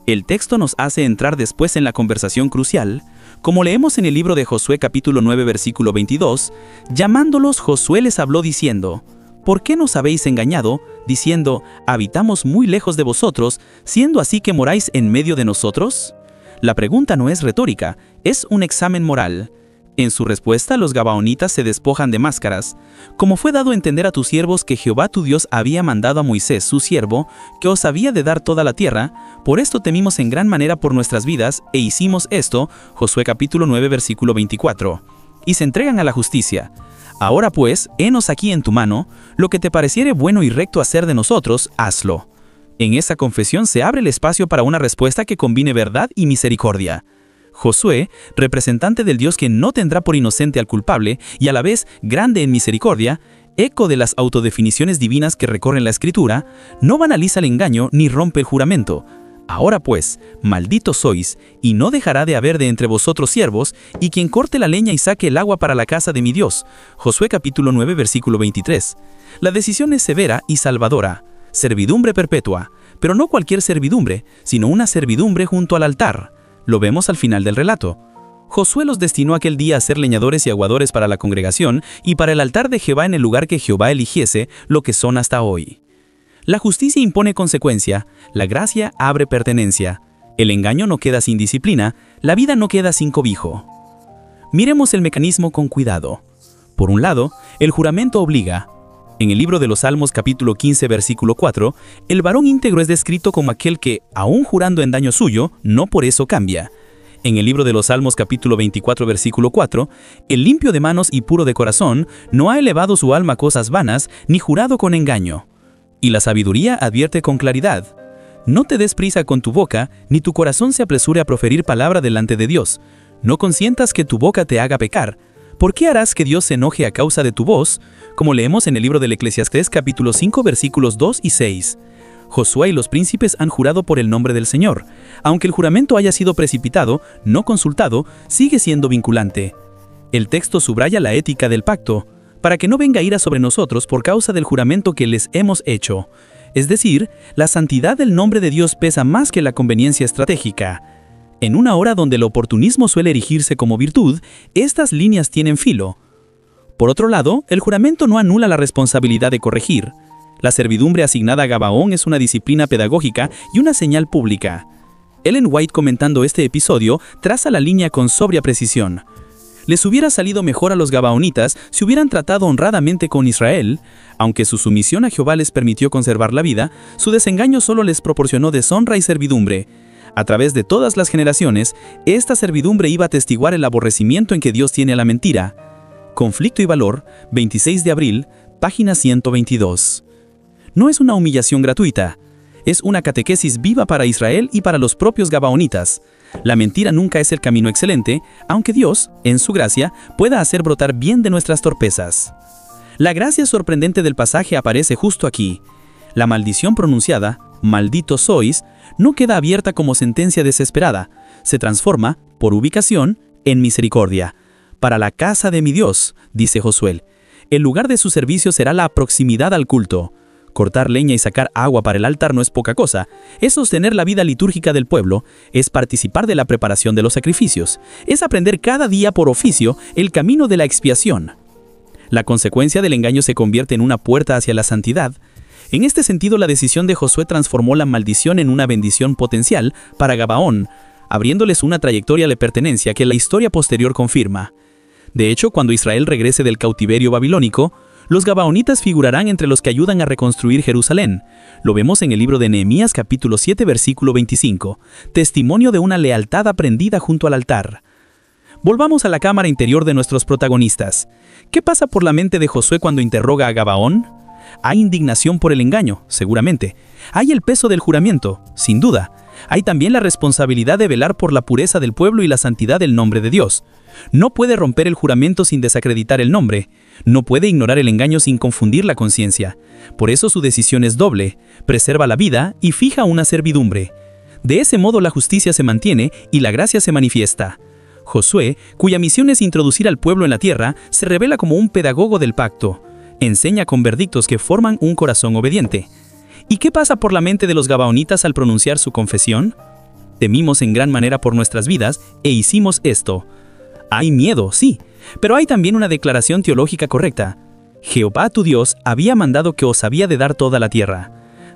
El texto nos hace entrar después en la conversación crucial, como leemos en el libro de Josué capítulo 9 versículo 22, llamándolos Josué les habló diciendo: «¿Por qué nos habéis engañado, diciendo, habitamos muy lejos de vosotros, siendo así que moráis en medio de nosotros?» La pregunta no es retórica, es un examen moral. En su respuesta, los gabaonitas se despojan de máscaras. Como fue dado a entender a tus siervos que Jehová tu Dios había mandado a Moisés, su siervo, que os había de dar toda la tierra, por esto temimos en gran manera por nuestras vidas, e hicimos esto, Josué capítulo 9, versículo 24. Y se entregan a la justicia. Ahora pues, henos aquí en tu mano, lo que te pareciere bueno y recto hacer de nosotros, hazlo. En esa confesión se abre el espacio para una respuesta que combine verdad y misericordia. Josué, representante del Dios que no tendrá por inocente al culpable y a la vez grande en misericordia, eco de las autodefiniciones divinas que recorren la Escritura, no banaliza el engaño ni rompe el juramento. Ahora pues, malditos sois, y no dejará de haber de entre vosotros siervos, y quien corte la leña y saque el agua para la casa de mi Dios. Josué capítulo 9 versículo 23. La decisión es severa y salvadora. Servidumbre perpetua, pero no cualquier servidumbre, sino una servidumbre junto al altar. Lo vemos al final del relato. Josué los destinó aquel día a ser leñadores y aguadores para la congregación y para el altar de Jehová en el lugar que Jehová eligiese, lo que son hasta hoy. La justicia impone consecuencia, la gracia abre pertenencia, el engaño no queda sin disciplina, la vida no queda sin cobijo. Miremos el mecanismo con cuidado. Por un lado, el juramento obliga. En el libro de los Salmos capítulo 15 versículo 4, el varón íntegro es descrito como aquel que, aun jurando en daño suyo, no por eso cambia. En el libro de los Salmos capítulo 24 versículo 4, el limpio de manos y puro de corazón no ha elevado su alma a cosas vanas ni jurado con engaño. Y la sabiduría advierte con claridad: no te des prisa con tu boca, ni tu corazón se apresure a proferir palabra delante de Dios. No consientas que tu boca te haga pecar. ¿Por qué harás que Dios se enoje a causa de tu voz? Como leemos en el libro del Eclesiastés capítulo 5 versículos 2 y 6. Josué y los príncipes han jurado por el nombre del Señor. Aunque el juramento haya sido precipitado, no consultado, sigue siendo vinculante. El texto subraya la ética del pacto, para que no venga ira sobre nosotros por causa del juramento que les hemos hecho. Es decir, la santidad del nombre de Dios pesa más que la conveniencia estratégica. En una hora donde el oportunismo suele erigirse como virtud, estas líneas tienen filo. Por otro lado, el juramento no anula la responsabilidad de corregir. La servidumbre asignada a Gabaón es una disciplina pedagógica y una señal pública. Ellen White, comentando este episodio, traza la línea con sobria precisión. Les hubiera salido mejor a los gabaonitas si hubieran tratado honradamente con Israel. Aunque su sumisión a Jehová les permitió conservar la vida, su desengaño solo les proporcionó deshonra y servidumbre. A través de todas las generaciones, esta servidumbre iba a atestiguar el aborrecimiento en que Dios tiene a la mentira. Conflicto y Valor, 26 de abril, página 122. No es una humillación gratuita, es una catequesis viva para Israel y para los propios gabaonitas. La mentira nunca es el camino excelente, aunque Dios, en su gracia, pueda hacer brotar bien de nuestras torpezas. La gracia sorprendente del pasaje aparece justo aquí. La maldición pronunciada, malditos sois, no queda abierta como sentencia desesperada, se transforma, por ubicación, en misericordia. Para la casa de mi Dios, dice Josué, el lugar de su servicio será la proximidad al culto. Cortar leña y sacar agua para el altar no es poca cosa, es sostener la vida litúrgica del pueblo, es participar de la preparación de los sacrificios, es aprender cada día por oficio el camino de la expiación. La consecuencia del engaño se convierte en una puerta hacia la santidad. En este sentido, la decisión de Josué transformó la maldición en una bendición potencial para Gabaón, abriéndoles una trayectoria de pertenencia que la historia posterior confirma. De hecho, cuando Israel regrese del cautiverio babilónico, los gabaonitas figurarán entre los que ayudan a reconstruir Jerusalén. Lo vemos en el libro de Nehemías capítulo 7 versículo 25, testimonio de una lealtad aprendida junto al altar. Volvamos a la cámara interior de nuestros protagonistas. ¿Qué pasa por la mente de Josué cuando interroga a Gabaón? Hay indignación por el engaño, seguramente. Hay el peso del juramento, sin duda. Hay también la responsabilidad de velar por la pureza del pueblo y la santidad del nombre de Dios. No puede romper el juramento sin desacreditar el nombre. No puede ignorar el engaño sin confundir la conciencia. Por eso su decisión es doble, preserva la vida y fija una servidumbre. De ese modo la justicia se mantiene y la gracia se manifiesta. Josué, cuya misión es introducir al pueblo en la tierra, se revela como un pedagogo del pacto. Enseña con verdictos que forman un corazón obediente. ¿Y qué pasa por la mente de los gabaonitas al pronunciar su confesión? Temimos en gran manera por nuestras vidas e hicimos esto. Hay miedo, sí, pero hay también una declaración teológica correcta. Jehová tu Dios había mandado que os había de dar toda la tierra.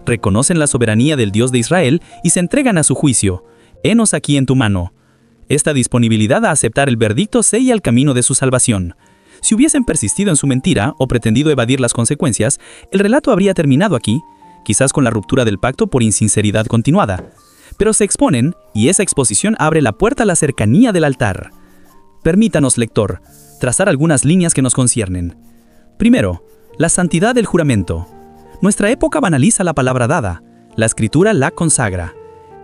Reconocen la soberanía del Dios de Israel y se entregan a su juicio. Henos aquí en tu mano. Esta disponibilidad a aceptar el veredicto sella el camino de su salvación. Si hubiesen persistido en su mentira o pretendido evadir las consecuencias, el relato habría terminado aquí, quizás con la ruptura del pacto por insinceridad continuada. Pero se exponen, y esa exposición abre la puerta a la cercanía del altar. Permítanos, lector, trazar algunas líneas que nos conciernen. Primero, la santidad del juramento. Nuestra época banaliza la palabra dada, la Escritura la consagra.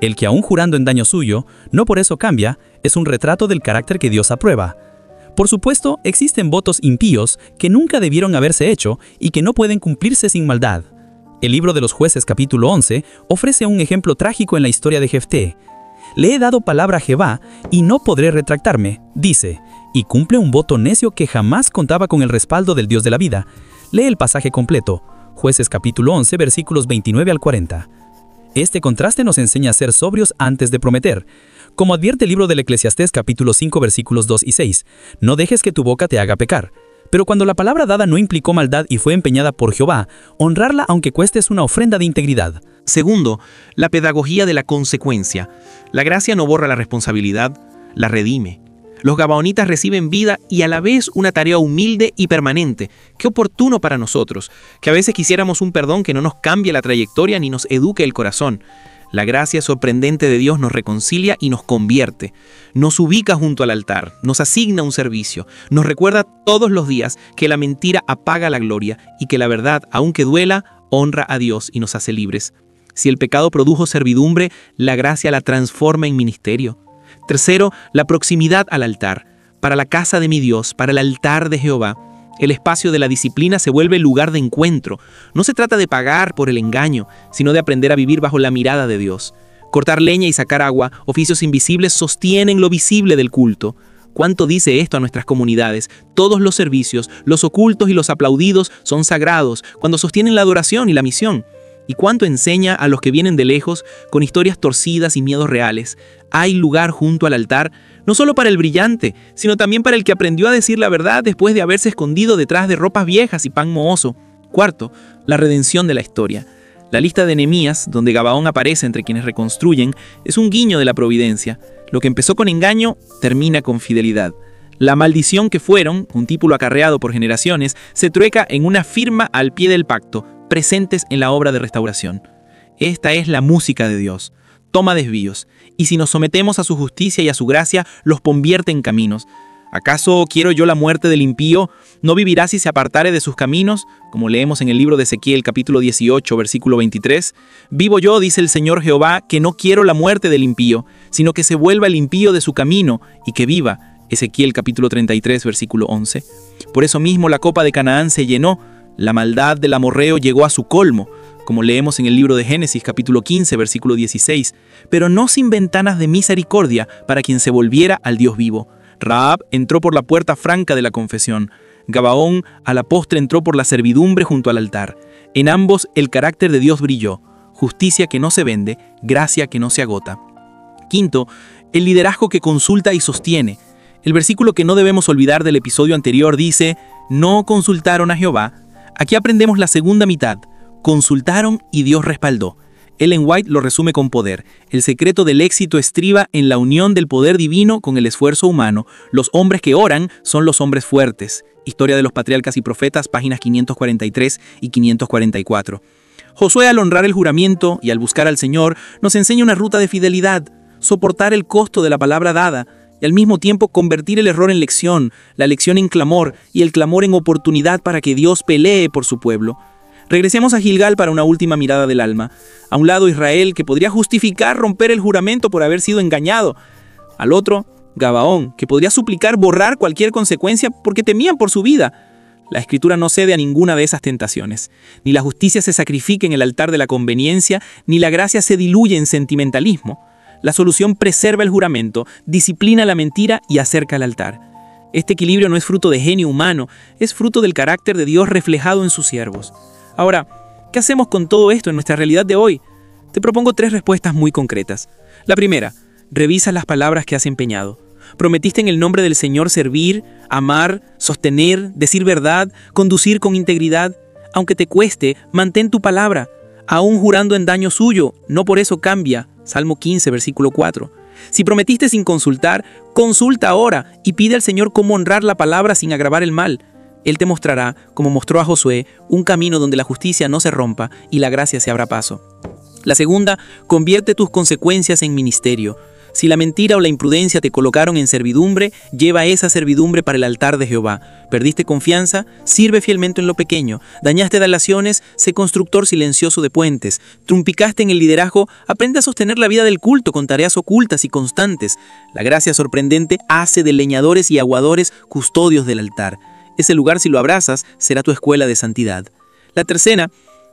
El que aún jurando en daño suyo, no por eso cambia, es un retrato del carácter que Dios aprueba. Por supuesto, existen votos impíos que nunca debieron haberse hecho y que no pueden cumplirse sin maldad. El libro de los Jueces capítulo 11 ofrece un ejemplo trágico en la historia de Jefté. Le he dado palabra a Jehová y no podré retractarme, dice, y cumple un voto necio que jamás contaba con el respaldo del Dios de la vida. Lee el pasaje completo, Jueces capítulo 11 versículos 29 al 40. Este contraste nos enseña a ser sobrios antes de prometer. Como advierte el libro del Eclesiastés capítulo 5 versículos 2 y 6, no dejes que tu boca te haga pecar. Pero cuando la palabra dada no implicó maldad y fue empeñada por Jehová, honrarla aunque cueste es una ofrenda de integridad. Segundo, la pedagogía de la consecuencia. La gracia no borra la responsabilidad, la redime. Los gabaonitas reciben vida y a la vez una tarea humilde y permanente. Qué oportuno para nosotros, que a veces quisiéramos un perdón que no nos cambie la trayectoria ni nos eduque el corazón. La gracia sorprendente de Dios nos reconcilia y nos convierte. Nos ubica junto al altar, nos asigna un servicio, nos recuerda todos los días que la mentira apaga la gloria y que la verdad, aunque duela, honra a Dios y nos hace libres. Si el pecado produjo servidumbre, la gracia la transforma en ministerio. Tercero, la proximidad al altar. Para la casa de mi Dios, para el altar de Jehová, el espacio de la disciplina se vuelve lugar de encuentro. No se trata de pagar por el engaño, sino de aprender a vivir bajo la mirada de Dios. Cortar leña y sacar agua, oficios invisibles, sostienen lo visible del culto. ¿Cuánto dice esto a nuestras comunidades? Todos los servicios, los ocultos y los aplaudidos son sagrados cuando sostienen la adoración y la misión. ¿Y cuánto enseña a los que vienen de lejos con historias torcidas y miedos reales? Hay lugar junto al altar, no solo para el brillante, sino también para el que aprendió a decir la verdad después de haberse escondido detrás de ropas viejas y pan mohoso. Cuarto, la redención de la historia. La lista de Nehemías, donde Gabaón aparece entre quienes reconstruyen, es un guiño de la providencia. Lo que empezó con engaño, termina con fidelidad. La maldición que fueron, un título acarreado por generaciones, se trueca en una firma al pie del pacto, presentes en la obra de restauración. Esta es la música de Dios. Toma desvíos, y si nos sometemos a su justicia y a su gracia, los convierte en caminos. ¿Acaso quiero yo la muerte del impío? ¿No vivirá si se apartare de sus caminos? Como leemos en el libro de Ezequiel capítulo 18, versículo 23. Vivo yo, dice el Señor Jehová, que no quiero la muerte del impío, sino que se vuelva el impío de su camino y que viva. Ezequiel capítulo 33, versículo 11. Por eso mismo la copa de Canaán se llenó, la maldad del amorreo llegó a su colmo, como leemos en el libro de Génesis capítulo 15, versículo 16, pero no sin ventanas de misericordia para quien se volviera al Dios vivo. Rahab entró por la puerta franca de la confesión. Gabaón a la postre entró por la servidumbre junto al altar. En ambos el carácter de Dios brilló. Justicia que no se vende, gracia que no se agota. Quinto, el liderazgo que consulta y sostiene. El versículo que no debemos olvidar del episodio anterior dice, no consultaron a Jehová. Aquí aprendemos la segunda mitad. Consultaron y Dios respaldó. Ellen White lo resume con poder. El secreto del éxito estriba en la unión del poder divino con el esfuerzo humano. Los hombres que oran son los hombres fuertes. Historia de los Patriarcas y Profetas, páginas 543 y 544. Josué, al honrar el juramento y al buscar al Señor, nos enseña una ruta de fidelidad, soportar el costo de la palabra dada y al mismo tiempo convertir el error en lección, la lección en clamor y el clamor en oportunidad para que Dios pelee por su pueblo. Regresemos a Gilgal para una última mirada del alma. A un lado Israel, que podría justificar romper el juramento por haber sido engañado. Al otro, Gabaón, que podría suplicar borrar cualquier consecuencia porque temían por su vida. La Escritura no cede a ninguna de esas tentaciones. Ni la justicia se sacrifica en el altar de la conveniencia, ni la gracia se diluye en sentimentalismo. La solución preserva el juramento, disciplina la mentira y acerca al altar. Este equilibrio no es fruto de genio humano, es fruto del carácter de Dios reflejado en sus siervos. Ahora, ¿qué hacemos con todo esto en nuestra realidad de hoy? Te propongo 3 respuestas muy concretas. La primera, revisa las palabras que has empeñado. ¿Prometiste en el nombre del Señor servir, amar, sostener, decir verdad, conducir con integridad? Aunque te cueste, mantén tu palabra, aún jurando en daño suyo, no por eso cambia. Salmo 15, versículo 4. Si prometiste sin consultar, consulta ahora y pide al Señor cómo honrar la palabra sin agravar el mal. Él te mostrará, como mostró a Josué, un camino donde la justicia no se rompa y la gracia se abra paso. La segunda, convierte tus consecuencias en ministerio. Si la mentira o la imprudencia te colocaron en servidumbre, lleva esa servidumbre para el altar de Jehová. ¿Perdiste confianza? Sirve fielmente en lo pequeño. ¿Dañaste relaciones? Sé constructor silencioso de puentes. ¿Trumpicaste en el liderazgo? Aprende a sostener la vida del culto con tareas ocultas y constantes. La gracia sorprendente hace de leñadores y aguadores custodios del altar. Ese lugar, si lo abrazas, será tu escuela de santidad. La tercera,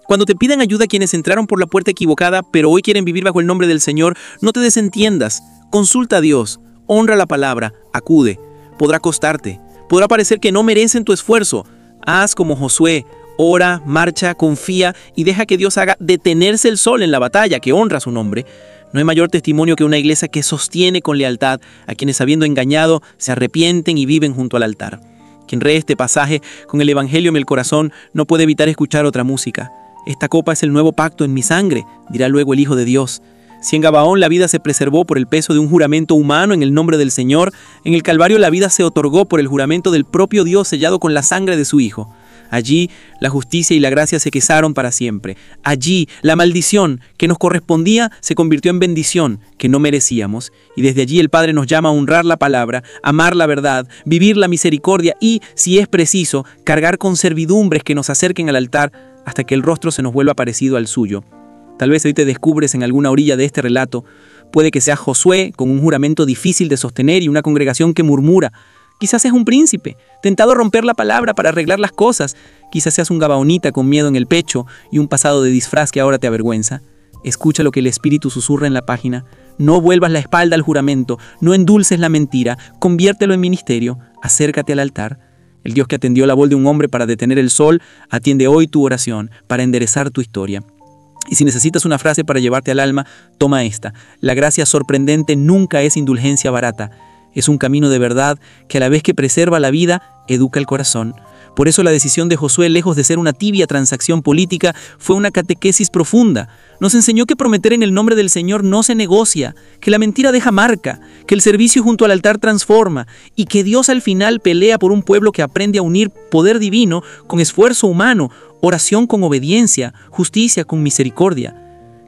cuando te pidan ayuda quienes entraron por la puerta equivocada, pero hoy quieren vivir bajo el nombre del Señor, no te desentiendas. Consulta a Dios, honra la palabra, acude. Podrá costarte, podrá parecer que no merecen tu esfuerzo. Haz como Josué, ora, marcha, confía y deja que Dios haga detenerse el sol en la batalla que honra su nombre. No hay mayor testimonio que una iglesia que sostiene con lealtad a quienes, habiendo engañado, se arrepienten y viven junto al altar. Quien lee este pasaje con el Evangelio en el corazón no puede evitar escuchar otra música. Esta copa es el nuevo pacto en mi sangre, dirá luego el Hijo de Dios. Si en Gabaón la vida se preservó por el peso de un juramento humano en el nombre del Señor, en el Calvario la vida se otorgó por el juramento del propio Dios sellado con la sangre de su Hijo. Allí la justicia y la gracia se quesaron para siempre. Allí la maldición que nos correspondía se convirtió en bendición que no merecíamos. Y desde allí el Padre nos llama a honrar la palabra, amar la verdad, vivir la misericordia y, si es preciso, cargar con servidumbres que nos acerquen al altar hasta que el rostro se nos vuelva parecido al suyo. Tal vez hoy te descubres en alguna orilla de este relato. Puede que sea Josué, con un juramento difícil de sostener y una congregación que murmura. Quizás seas un príncipe, tentado a romper la palabra para arreglar las cosas. Quizás seas un gabaonita con miedo en el pecho y un pasado de disfraz que ahora te avergüenza. Escucha lo que el Espíritu susurra en la página. No vuelvas la espalda al juramento, no endulces la mentira, conviértelo en ministerio, acércate al altar. El Dios que atendió la voz de un hombre para detener el sol, atiende hoy tu oración para enderezar tu historia. Y si necesitas una frase para llevarte al alma, toma esta. La gracia sorprendente nunca es indulgencia barata. Es un camino de verdad que a la vez que preserva la vida, educa el corazón. Por eso la decisión de Josué, lejos de ser una tibia transacción política, fue una catequesis profunda. Nos enseñó que prometer en el nombre del Señor no se negocia, que la mentira deja marca, que el servicio junto al altar transforma y que Dios al final pelea por un pueblo que aprende a unir poder divino con esfuerzo humano, oración con obediencia, justicia con misericordia.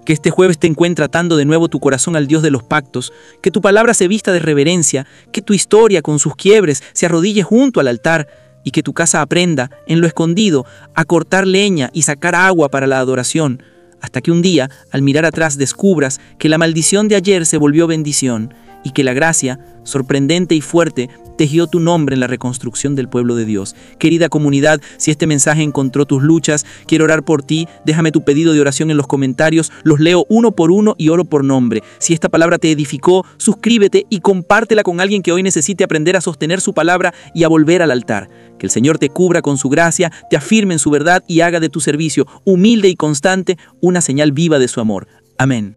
Que este jueves te encuentre atando de nuevo tu corazón al Dios de los pactos, que tu palabra se vista de reverencia, que tu historia con sus quiebres se arrodille junto al altar y que tu casa aprenda, en lo escondido, a cortar leña y sacar agua para la adoración, hasta que un día, al mirar atrás, descubras que la maldición de ayer se volvió bendición y que la gracia, sorprendente y fuerte, tejió tu nombre en la reconstrucción del pueblo de Dios. Querida comunidad, si este mensaje encontró tus luchas, quiero orar por ti, déjame tu pedido de oración en los comentarios, los leo uno por uno y oro por nombre. Si esta palabra te edificó, suscríbete y compártela con alguien que hoy necesite aprender a sostener su palabra y a volver al altar. Que el Señor te cubra con su gracia, te afirme en su verdad y haga de tu servicio humilde y constante una señal viva de su amor. Amén.